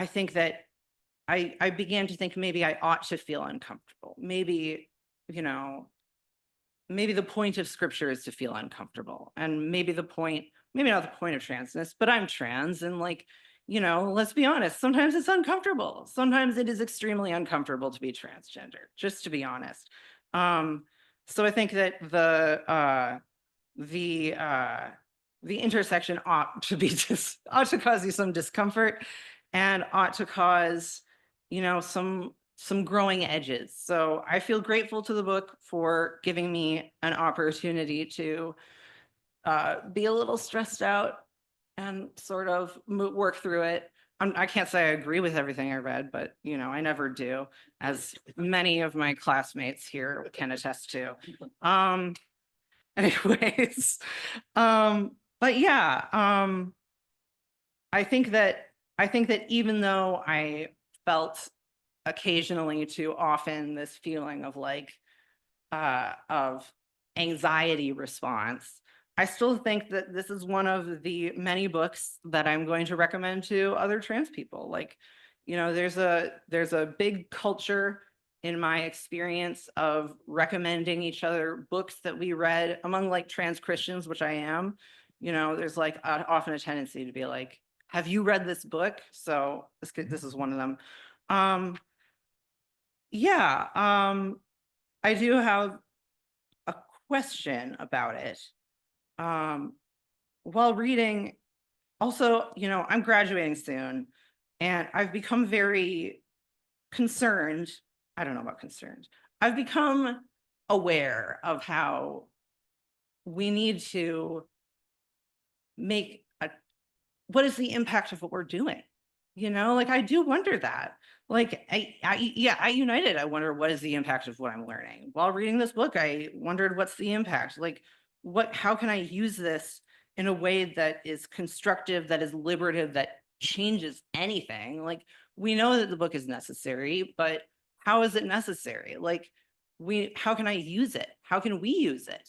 think that I began to think maybe I ought to feel uncomfortable. Maybe, you know, maybe the point of scripture is to feel uncomfortable. And maybe not the point of transness, but I'm trans and like, you know, let's be honest, sometimes it's uncomfortable. Sometimes it is extremely uncomfortable to be transgender, just to be honest. So I think that the intersection ought to cause you some discomfort and ought to cause, you know, some growing edges. So I feel grateful to the book for giving me an opportunity to be a little stressed out and sort of work through it. I can't say I agree with everything I read, but you know, I never do, as many of my classmates here can attest to. Anyways, but yeah, I think that even though I felt occasionally too often this feeling of like of anxiety response, I still think that this is one of the many books that I'm going to recommend to other trans people. Like, you know, there's a big culture in my experience of recommending each other books that we read among like trans Christians, which I am. You know, there's like often a tendency to be like, have you read this book? So this is one of them. Yeah, I do have a question about it. While reading, also, you know, I'm graduating soon, and I've become very concerned. I don't know about concerned. I've become aware of how we need to make what is the impact of what we're doing? You know, like I do wonder that. Like at United, I wonder what is the impact of what I'm learning. While reading this book, I wondered what's the impact? Like how can I use this in a way that is constructive, that is liberative, that changes anything? Like we know that the book is necessary, but how is it necessary? Like how can I use it? How can we use it?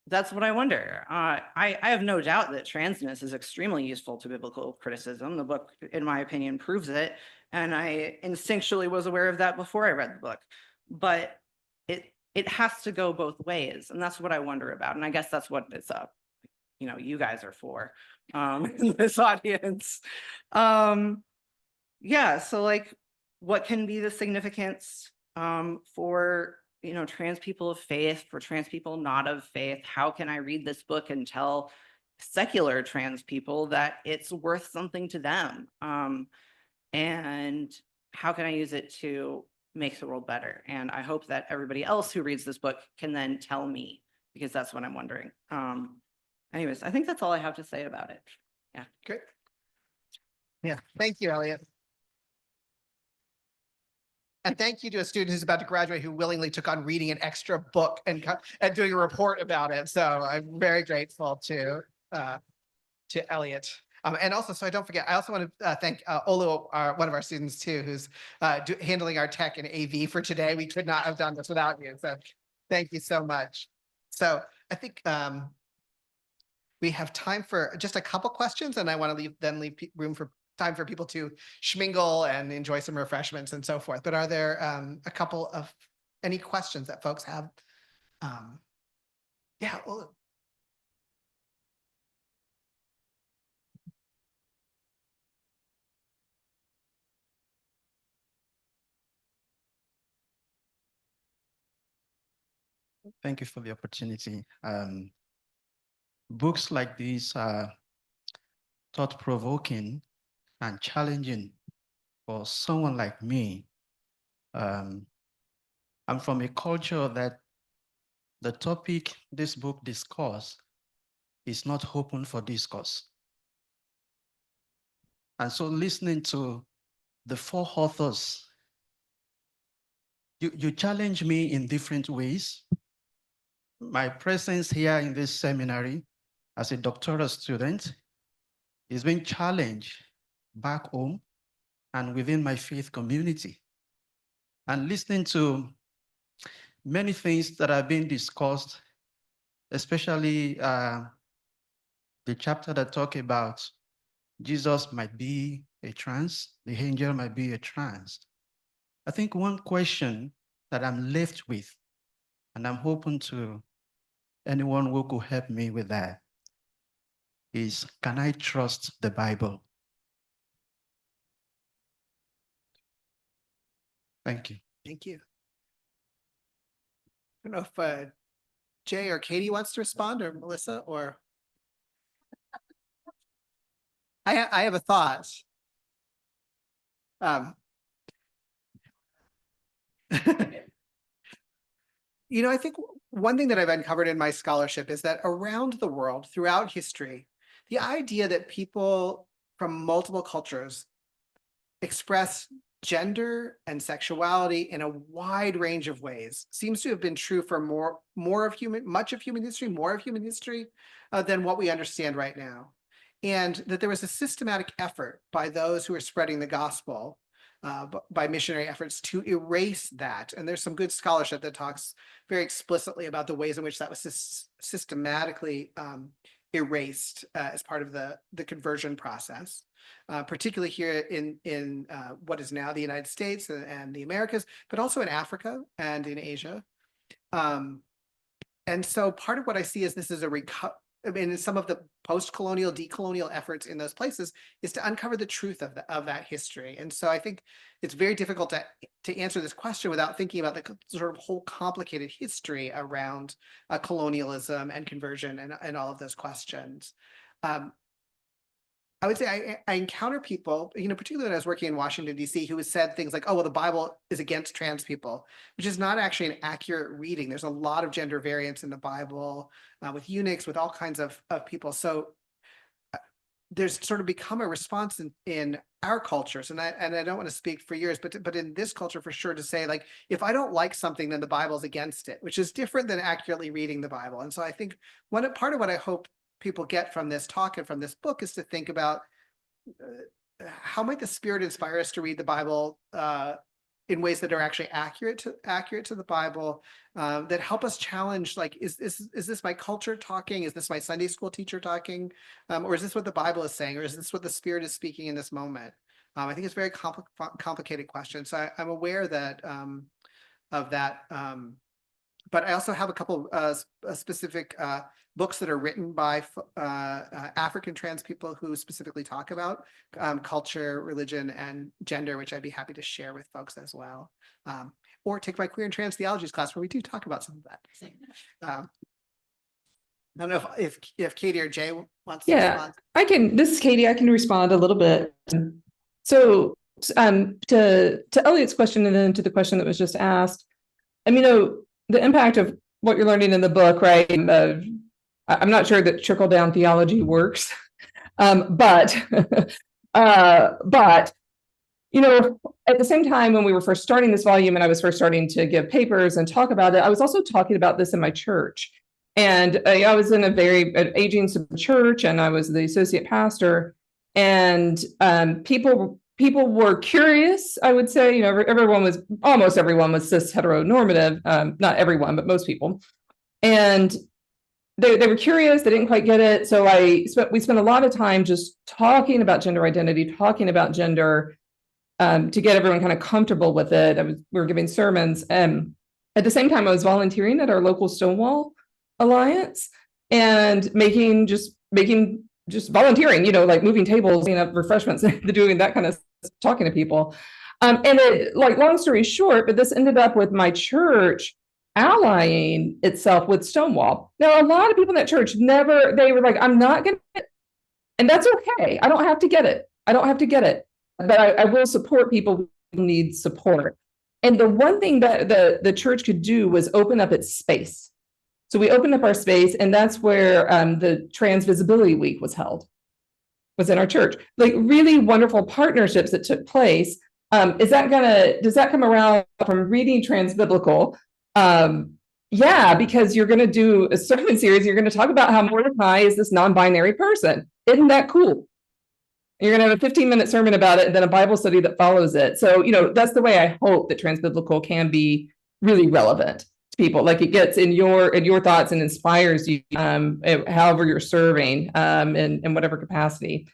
That's what I wonder. I have no doubt that transness is extremely useful to biblical criticism. The book, in my opinion, proves it. And I instinctually was aware of that before I read the book. But it has to go both ways. And that's what I wonder about. And I guess that's what it's you know, you guys are for in this audience. Yeah, so like what can be the significance for you know, trans people of faith, for trans people not of faith? How can I read this book and tell secular trans people that it's worth something to them? And how can I use it to make the world better? And I hope that everybody else who reads this book can then tell me, because that's what I'm wondering. Anyways, I think that's all I have to say about it. Yeah. Great. Yeah, thank you, Elliott. And thank you to a student who's about to graduate who willingly took on reading an extra book and doing a report about it. So I'm very grateful to Elliott. And also, so I don't forget, I also want to thank Olu, one of our students too, who's handling our tech and AV for today. We could not have done this without you. So thank you so much. So I think we have time for just a couple questions, and I want to leave room for time for people to schmingle and enjoy some refreshments and so forth. But are there a couple of any questions that folks have? Yeah. Well, thank you for the opportunity. Books like these are thought-provoking and challenging for someone like me. I'm from a culture that the topic this book discusses is not open for discourse. And so listening to the four authors, you challenge me in different ways. My presence here in this seminary as a doctoral student is being challenged back home and within my faith community. And listening to many things that are being discussed, especially the chapter that talk about Jesus might be a trans, the angel might be a trans. I think one question that I'm left with, and I'm hoping to anyone who could help me with that, is can I trust the Bible? Thank you. thank you. I don't know if Jay or Katie wants to respond, or Melissa, or I have a thought. You know, I think one thing that I've uncovered in my scholarship is that around the world, throughout history, the idea that people from multiple cultures express gender and sexuality in a wide range of ways seems to have been true for much of human history than what we understand right now. And that there was a systematic effort by those who are spreading the gospel, by missionary efforts, to erase that. And there's some good scholarship that talks very explicitly about the ways in which that was systematically erased as part of the conversion process, particularly here in what is now the United States and the Americas, but also in Africa and in Asia. And so part of what I see is this is in some of the post-colonial, decolonial efforts in those places is to uncover the truth of that history. And so I think it's very difficult to answer this question without thinking about the sort of whole complicated history around colonialism and conversion and all of those questions. I would say I encounter people, particularly when I was working in Washington, D.C., who has said things like, oh, well, the Bible is against trans people, which is not actually an accurate reading. There's a lot of gender variance in the Bible, with eunuchs, with all kinds of people. So there's sort of become a response in our cultures, and I don't want to speak for yours, but in this culture for sure, to say, like, if I don't like something, then the Bible's against it, which is different than accurately reading the Bible. And so I think part of what I hope people get from this talk and from this book is to think about how might the Spirit inspire us to read the Bible in ways that are actually accurate to the Bible, that help us challenge, like, is this my culture talking? Is this my Sunday school teacher talking? Or is this what the Bible is saying? Or is this what the Spirit is speaking in this moment? I think it's a very complicated question. So I'm aware that of that. But I also have a couple specific books that are written by African trans people who specifically talk about culture, religion, and gender, which I'd be happy to share with folks as well. Or take my queer and trans theologies class, where we do talk about some of that. I don't know if Katy or Jay wants to respond. This is Katy. I can respond a little bit. So to Elliott's question, and then to the question that was just asked, the impact of what you're learning in the book, right? I'm not sure that trickle-down theology works, but at the same time, when we were first starting this volume and I was first starting to give papers and talk about it, I was also talking about this in my church. And I was in a very aging church, and I was the associate pastor, and people were curious, I would say. Almost everyone was cis heteronormative, not everyone, but most people. And they were curious, they didn't quite get it. So we spent a lot of time just talking about gender identity, talking about gender, to get everyone kind of comfortable with it. We were giving sermons. At the same time, I was volunteering at our local Stonewall Alliance and making volunteering, like moving tables, refreshments, doing that kind of talking to people. Long story short, but this ended up with my church allying itself with Stonewall. Now, a lot of people in that church they were like, I'm not going to, and that's okay. I don't have to get it. But I will support people who need support. And the one thing that the church could do was open up its space. So we opened up our space, and that's where the Trans Visibility Week was in our church. Like, really wonderful partnerships that took place. Does that come around from reading Transbiblical? Yeah, because you're going to do a sermon series. You're going to talk about how Mordecai is this non-binary person. Isn't that cool? You're going to have a 15-minute sermon about it, and then a Bible study that follows it. So, that's the way I hope that Transbiblical can be really relevant to people. Like, it gets in your thoughts and inspires you, however you're serving, in whatever capacity.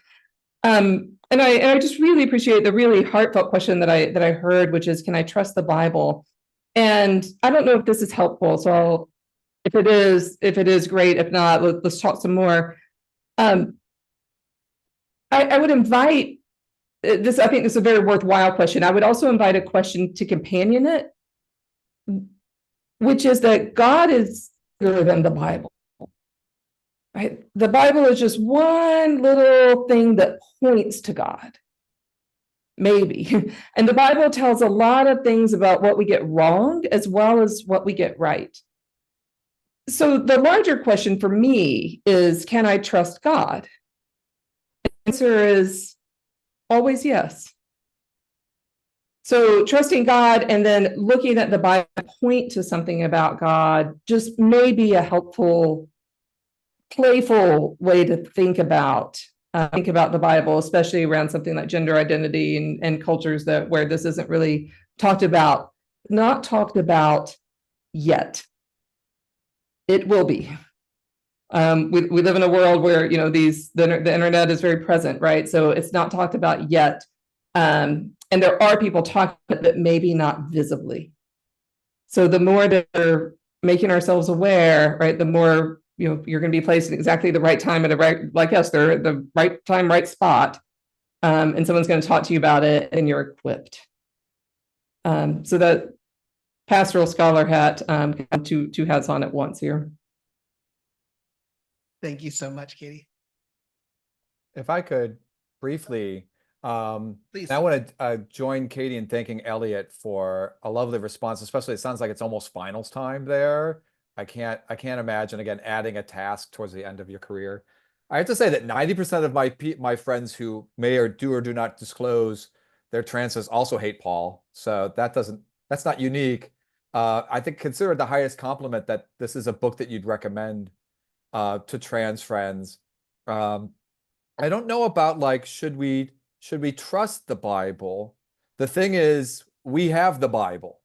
And I just really appreciate the really heartfelt question that I heard, which is, can I trust the Bible? And I don't know if this is helpful. So if it is great. If not, let's talk some more. I would invite this. I think this is a very worthwhile question. I would also invite a question to companion it, which is that God is bigger than the Bible. Right? The Bible is just one little thing that points to God, maybe. And the Bible tells a lot of things about what we get wrong as well as what we get right. So the larger question for me is, can I trust God? The answer is always yes. So trusting God and then looking at the Bible point to something about God just may be a helpful, playful way to think about the Bible, especially around something like gender identity and cultures that where this isn't really talked about, not talked about yet. It will be. We live in a world where, you know, the internet is very present, right? So it's not talked about yet. And there are people talking about it, but maybe not visibly. So the more that we're making ourselves aware, right, the more, you know, you're going to be placed at exactly the right time at the right, like us, they're at the right time, right spot. And someone's going to talk to you about it and you're equipped. So that pastoral scholar hat, two hats on at once here. Thank you so much, Katy. If I could briefly, Please. I want to join Katy in thanking Elliott for a lovely response, especially it sounds like it's almost finals time there. I can't imagine, again, adding a task towards the end of your career. I have to say that 90% of my friends who may or do not disclose their trances also hate Paul. So that's not unique. I think consider it the highest compliment that this is a book that you'd recommend to trans friends. I don't know about like, should we trust the Bible? The thing is, we have the Bible.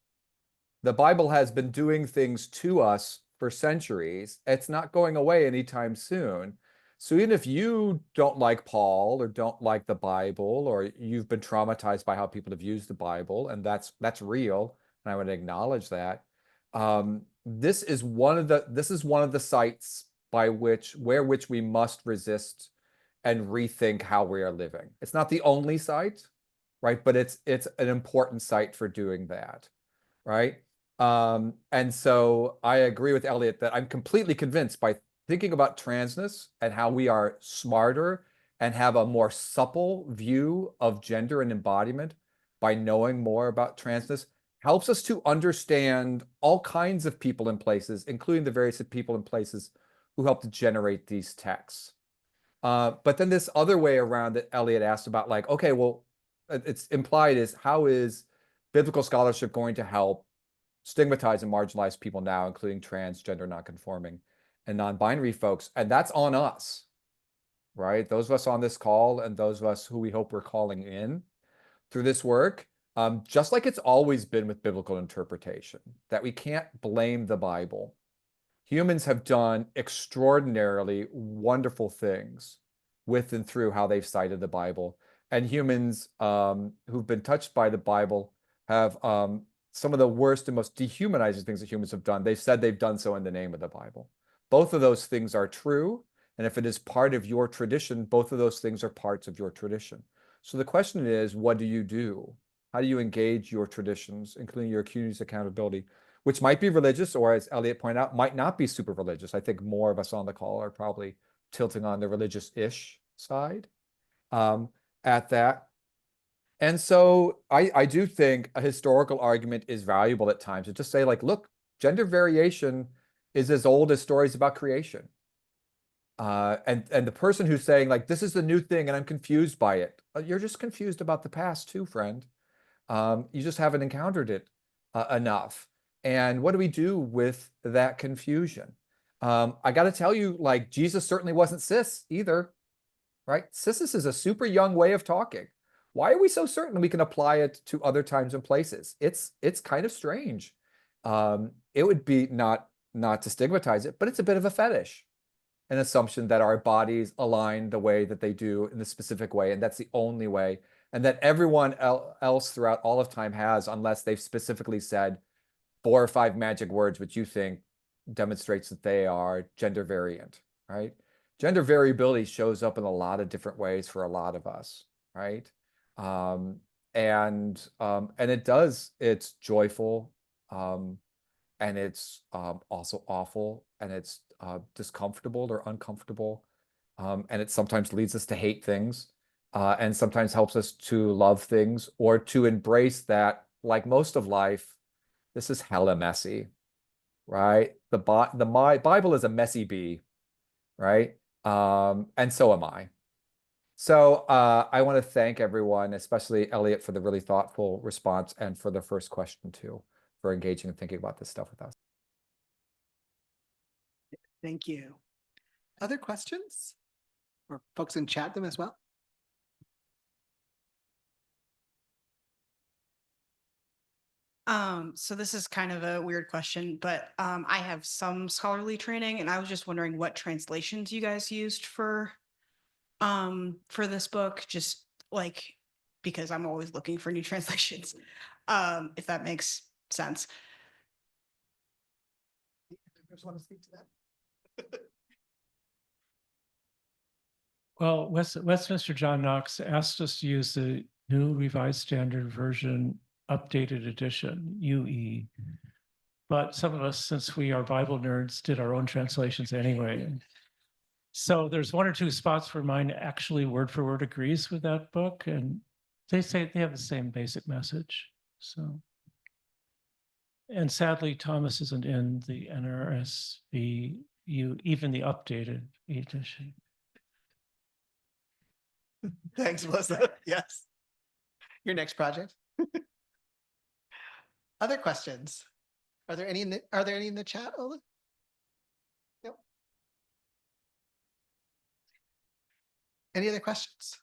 The Bible has been doing things to us for centuries. It's not going away anytime soon. So even if you don't like Paul or don't like the Bible, or you've been traumatized by how people have used the Bible, and that's real, and I would acknowledge that. This is one of the sites by which we must resist and rethink how we are living. It's not the only site, right? But it's an important site for doing that, right? And so I agree with Elliott that I'm completely convinced by thinking about transness and how we are smarter and have a more supple view of gender and embodiment by knowing more about transness helps us to understand all kinds of people and places, including the various people and places who help to generate these texts. But then this other way around that Elliott asked about, like, okay, well, it's implied is how is biblical scholarship going to help stigmatize and marginalize people now, including transgender, nonconforming, and non-binary folks? And that's on us, right? Those of us on this call and those of us who we hope we're calling in through this work, just like it's always been with biblical interpretation, that we can't blame the Bible. Humans have done extraordinarily wonderful things with and through how they've cited the Bible. And humans who've been touched by the Bible have some of the worst and most dehumanizing things that humans have done. They've said they've done so in the name of the Bible. Both of those things are true. And if it is part of your tradition, both of those things are parts of your tradition. So the question is, what do you do? How do you engage your traditions, including your community's accountability, which might be religious, or as Elliott pointed out, might not be super religious. I think more of us on the call are probably tilting on the religious-ish side at that. And so I do think a historical argument is valuable at times to just say, like, look, gender variation is as old as stories about creation. And the person who's saying, like, this is the new thing and I'm confused by it, you're just confused about the past too, friend. You just haven't encountered it enough. And what do we do with that confusion? I got to tell you, like, Jesus certainly wasn't cis either, right? Cis is a super young way of talking. Why are we so certain we can apply it to other times and places? It's kind of strange. It would be not to stigmatize it, but it's a bit of a fetish, an assumption that our bodies align the way that they do in the specific way, and that's the only way, and that everyone else throughout all of time has, unless they've specifically said 4 or 5 magic words, which you think demonstrates that they are gender variant, right? Gender variability shows up in a lot of different ways for a lot of us, right? And it does, it's joyful, and it's also awful, and it's discomfortable or uncomfortable, and it sometimes leads us to hate things, and sometimes helps us to love things or to embrace that, like most of life, this is hella messy, right? The Bible is a messy bee, right? And so am I. So I want to thank everyone, especially Elliott, for the really thoughtful response and for the first question too, for engaging and thinking about this stuff with us. Thank you. Other questions? Or folks in chat them as well? So this is kind of a weird question, but I have some scholarly training, and I was just wondering what translations you guys used for this book, just like because I'm always looking for new translations, if that makes sense. I just want to speak to that. Well, Westminster John Knox asked us to use the New Revised Standard Version updated edition, UE. But some of us, since we are Bible nerds, did our own translations anyway. So there's one or two spots where mine actually word for word agrees with that book, and they say they have the same basic message. So, and sadly, Thomas isn't in the NRSV, even the updated edition. Thanks, Melissa. Yes. Your next project. Other questions? Are there any in the chat, Ola? Yep. Any other questions?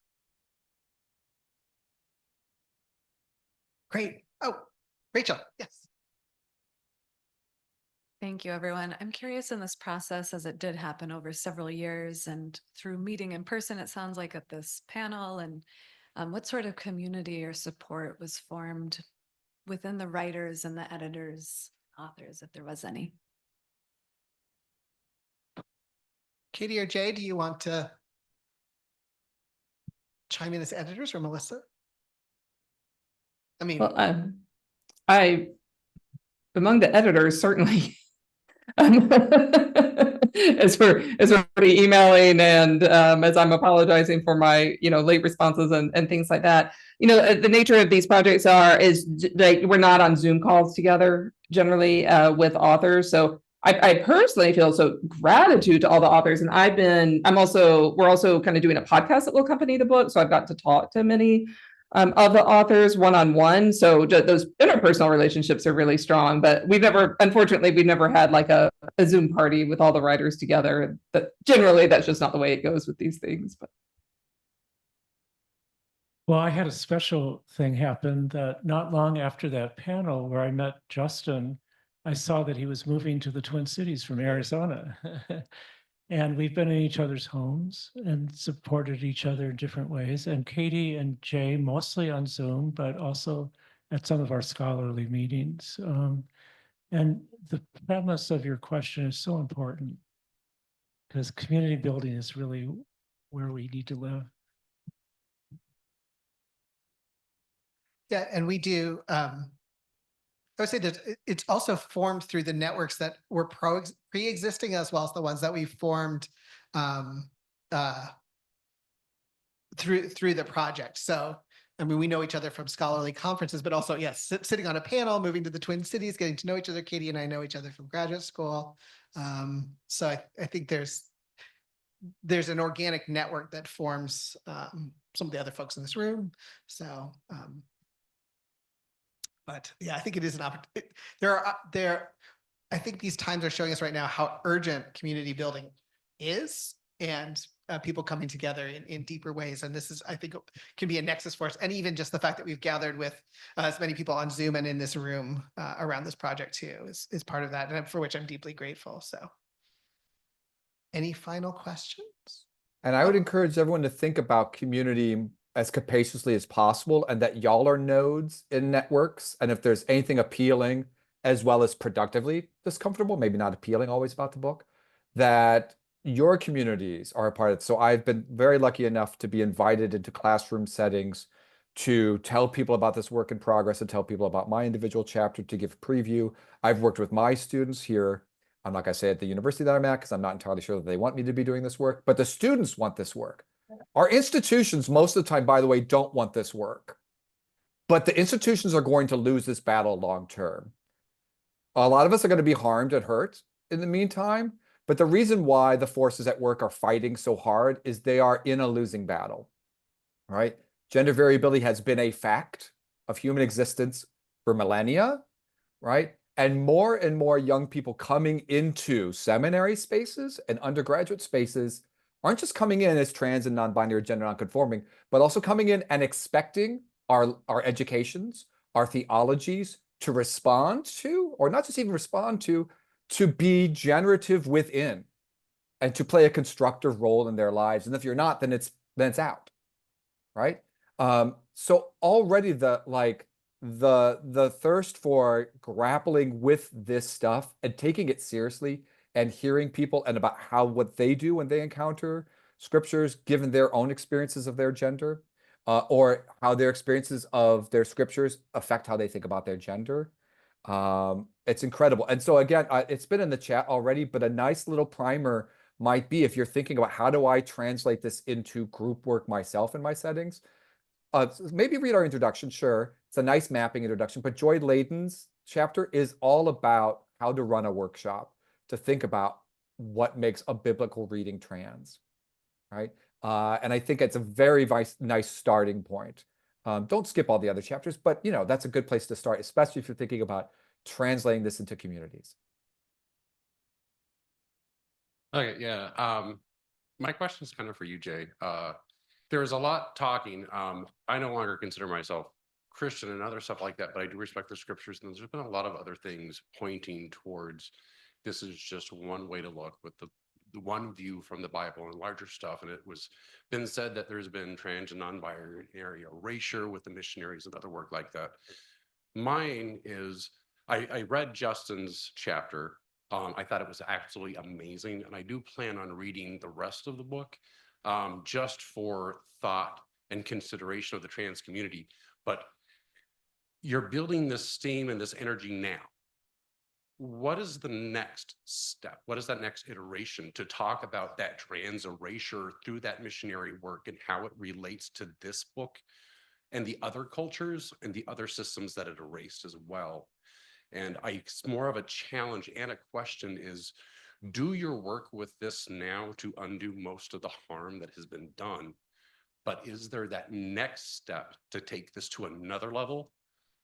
Great. Oh, Rachel, yes. Thank you, everyone. I'm curious in this process, as it did happen over several years and through meeting in person, it sounds like at this panel, and what sort of community or support was formed within the writers and the editors, authors, if there was any. Katie or Jay, do you want to chime in as editors, or Melissa? I mean, Well, among the editors, certainly. As we're emailing and as I'm apologizing for my late responses and things like that, the nature of these projects is like we're not on Zoom calls together generally with authors. So I personally feel so gratitude to all the authors, and we're also kind of doing a podcast that will accompany the book, so I've got to talk to many of the authors one-on-one. So those interpersonal relationships are really strong, but unfortunately, we've never had like a Zoom party with all the writers together. But generally, that's just not the way it goes with these things. But well, I had a special thing happen that not long after that panel where I met Justin, I saw that he was moving to the Twin Cities from Arizona. And we've been in each other's homes and supported each other in different ways. And Katy and Jay, mostly on Zoom, but also at some of our scholarly meetings. And the premise of your question is so important because community building is really where we need to live. yeah, and we do. I would say that it's also formed through the networks that were pre-existing, as well as the ones that we formed through the project. So, I mean, we know each other from scholarly conferences, but also, yes, sitting on a panel, moving to the Twin Cities, getting to know each other. Katy and I know each other from graduate school. So I think there's an organic network that forms some of the other folks in this room. So, but yeah, I think it is an opportunity. I think these times are showing us right now how urgent community building is, and people coming together in deeper ways. And this is, I think, can be a nexus for us. And even just the fact that we've gathered with as many people on Zoom and in this room around this project too is part of that, and for which I'm deeply grateful. So, any final questions? And I would encourage everyone to think about community as capaciously as possible, and that y'all are nodes in networks. And if there's anything appealing as well as productively discomfortable, maybe not appealing always about the book, that your communities are a part of it. So I've been very lucky enough to be invited into classroom settings to tell people about this work in progress and tell people about my individual chapter, to give preview. I've worked with my students here. I'm not going to say at the university that I'm at, because I'm not entirely sure that they want me to be doing this work, but the students want this work. Our institutions, most of the time, by the way, don't want this work. But the institutions are going to lose this battle long term. A lot of us are going to be harmed and hurt in the meantime. But the reason why the forces at work are fighting so hard is they are in a losing battle, right? Gender variability has been a fact of human existence for millennia, right? And more young people coming into seminary spaces and undergraduate spaces aren't just coming in as trans and non-binary, gender non-conforming, but also coming in and expecting our educations, our theologies to respond to, or not just even respond to be generative within and to play a constructive role in their lives. And if you're not, then it's out, right? So already the thirst for grappling with this stuff and taking it seriously and hearing people and about what they do when they encounter scriptures, given their own experiences of their gender, or how their experiences of their scriptures affect how they think about their gender. It's incredible. And so again, it's been in the chat already, but a nice little primer might be, if you're thinking about how do I translate this into group work myself in my settings, maybe read our introduction. Sure, it's a nice mapping introduction, but Joy Layden's chapter is all about how to run a workshop, to think about what makes a biblical reading trans, right? And I think it's a very nice starting point. Don't skip all the other chapters, but that's a good place to start, especially if you're thinking about translating this into communities. Okay, yeah. My question is kind of for you, Jay. There is a lot talking. I no longer consider myself Christian and other stuff like that, but I do respect the scriptures. And there's been a lot of other things pointing towards this is just one way to look with the one view from the Bible and larger stuff. And it was been said that there's been trans and non-binary erasure with the missionaries and other work like that. Mine is, I read Justin's chapter. I thought it was absolutely amazing. And I do plan on reading the rest of the book just for thought and consideration of the trans community. But you're building this steam and this energy now. What is the next step? What is that next iteration to talk about that trans erasure through that missionary work and how it relates to this book and the other cultures and the other systems that it erased as well? And it's more of a challenge and a question is, do your work with this now to undo most of the harm that has been done? But is there that next step to take this to another level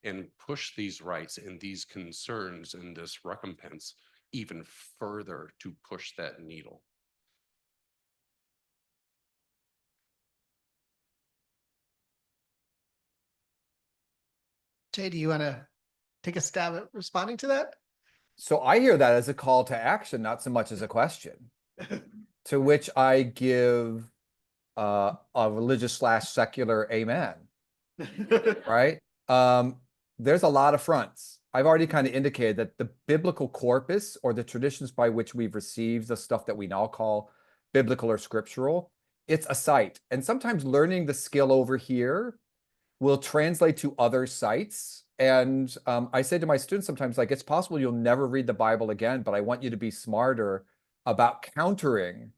and push these rights and these concerns and this recompense even further to push that needle? Jay, do you want to take a stab at responding to that? So I hear that as a call to action, not so much as a question, to which I give a religious/secular amen, right? There's a lot of fronts. I've already kind of indicated that the biblical corpus, or the traditions by which we've received the stuff that we now call biblical or scriptural, it's a site. And sometimes learning the skill over here will translate to other sites. And I say to my students sometimes, like, it's possible you'll never read the Bible again, but I want you to be smarter about countering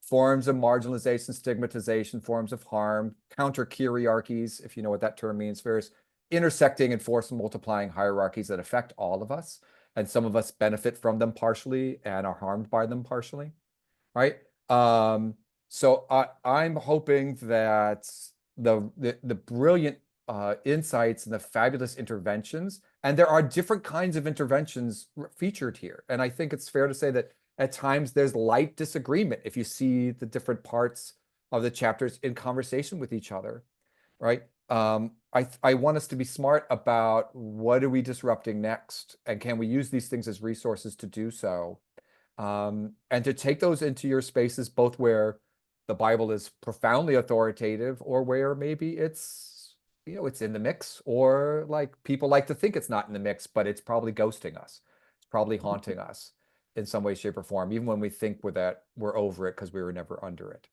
forms of marginalization, stigmatization, forms of harm, counter hierarchies, if you know what that term means, various intersecting and force multiplying hierarchies that affect all of us. And some of us benefit from them partially and are harmed by them partially, right? So I'm hoping that the brilliant insights and the fabulous interventions, and there are different kinds of interventions featured here. And I think it's fair to say that at times there's light disagreement if you see the different parts of the chapters in conversation with each other, right? I want us to be smart about what are we disrupting next, and can we use these things as resources to do so, and to take those into your spaces, both where the Bible is profoundly authoritative or where maybe it's, it's in the mix, or like people like to think it's not in the mix, but it's probably ghosting us. It's probably haunting us in some way, shape, or form, even when we think we're over it because we were never under it.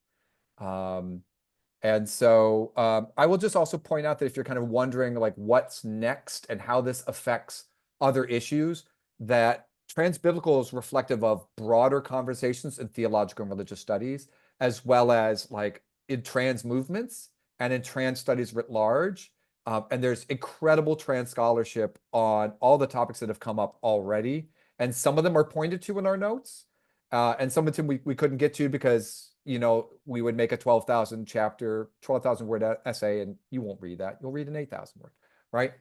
And so I will just also point out that if you're kind of wondering like what's next and how this affects other issues, that transbiblical is reflective of broader conversations in theological and religious studies, as well as like in trans movements and in trans studies writ large, And there's incredible trans scholarship on all the topics that have come up already. And some of them are pointed to in our notes. And some of them we couldn't get to because, you know, we would make a 12,000 word essay and you won't read that. You'll read an 8,000 word, right?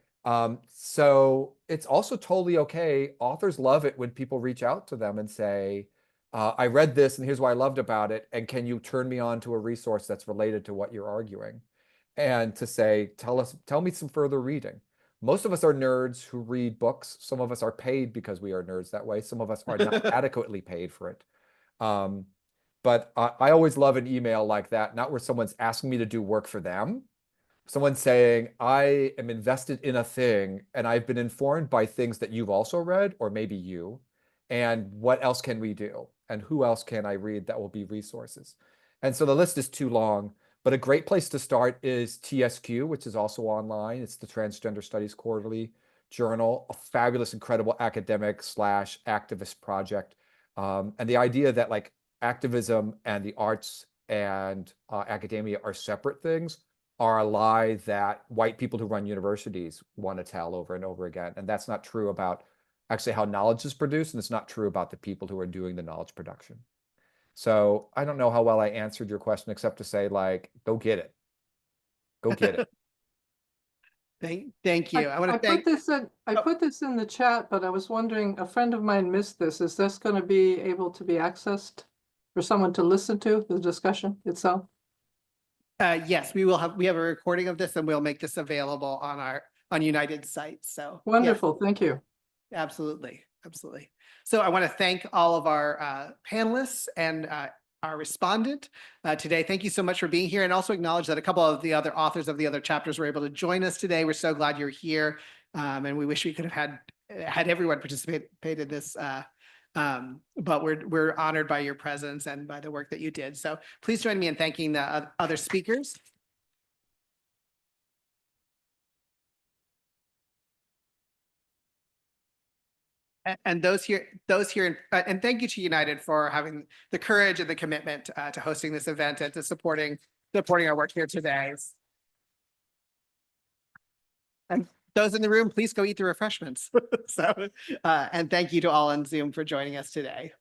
So it's also totally okay. Authors love it when people reach out to them and say, I read this and here's what I loved about it. And can you turn me on to a resource that's related to what you're arguing? And to say, tell me some further reading. Most of us are nerds who read books. Some of us are paid because we are nerds that way. Some of us are not adequately paid for it. But I always love an email like that, not where someone's asking me to do work for them. Someone saying, I am invested in a thing and I've been informed by things that you've also read, or maybe you, and what else can we do? And who else can I read that will be resources? And so the list is too long, but a great place to start is TSQ, which is also online. It's the Transgender Studies Quarterly Journal, a fabulous, incredible academic / activist project. And the idea that like activism and the arts and academia are separate things are a lie that white people who run universities want to tell over and over again. And that's not true about actually how knowledge is produced, and it's not true about the people who are doing the knowledge production. So I don't know how well I answered your question, except to say, like, go get it. Go get it. Thank you. I want to thank. I put this in the chat, but I was wondering, a friend of mine missed this. Is this going to be able to be accessed for someone to listen to the discussion itself? Yes, we have a recording of this and we'll make this available on United's site. So Wonderful. yes. Thank you. Absolutely. Absolutely. So I want to thank all of our panelists and our respondent today. Thank you so much for being here, and also acknowledge that a couple of the other authors of the other chapters were able to join us today. We're so glad you're here. And we wish we could have had everyone participate in this. But we're honored by your presence and by the work that you did. So please join me in thanking the other speakers. And those here, and thank you to United for having the courage and the commitment to hosting this event and to supporting our work here today. And those in the room, please go eat the refreshments. And thank you to all on Zoom for joining us today.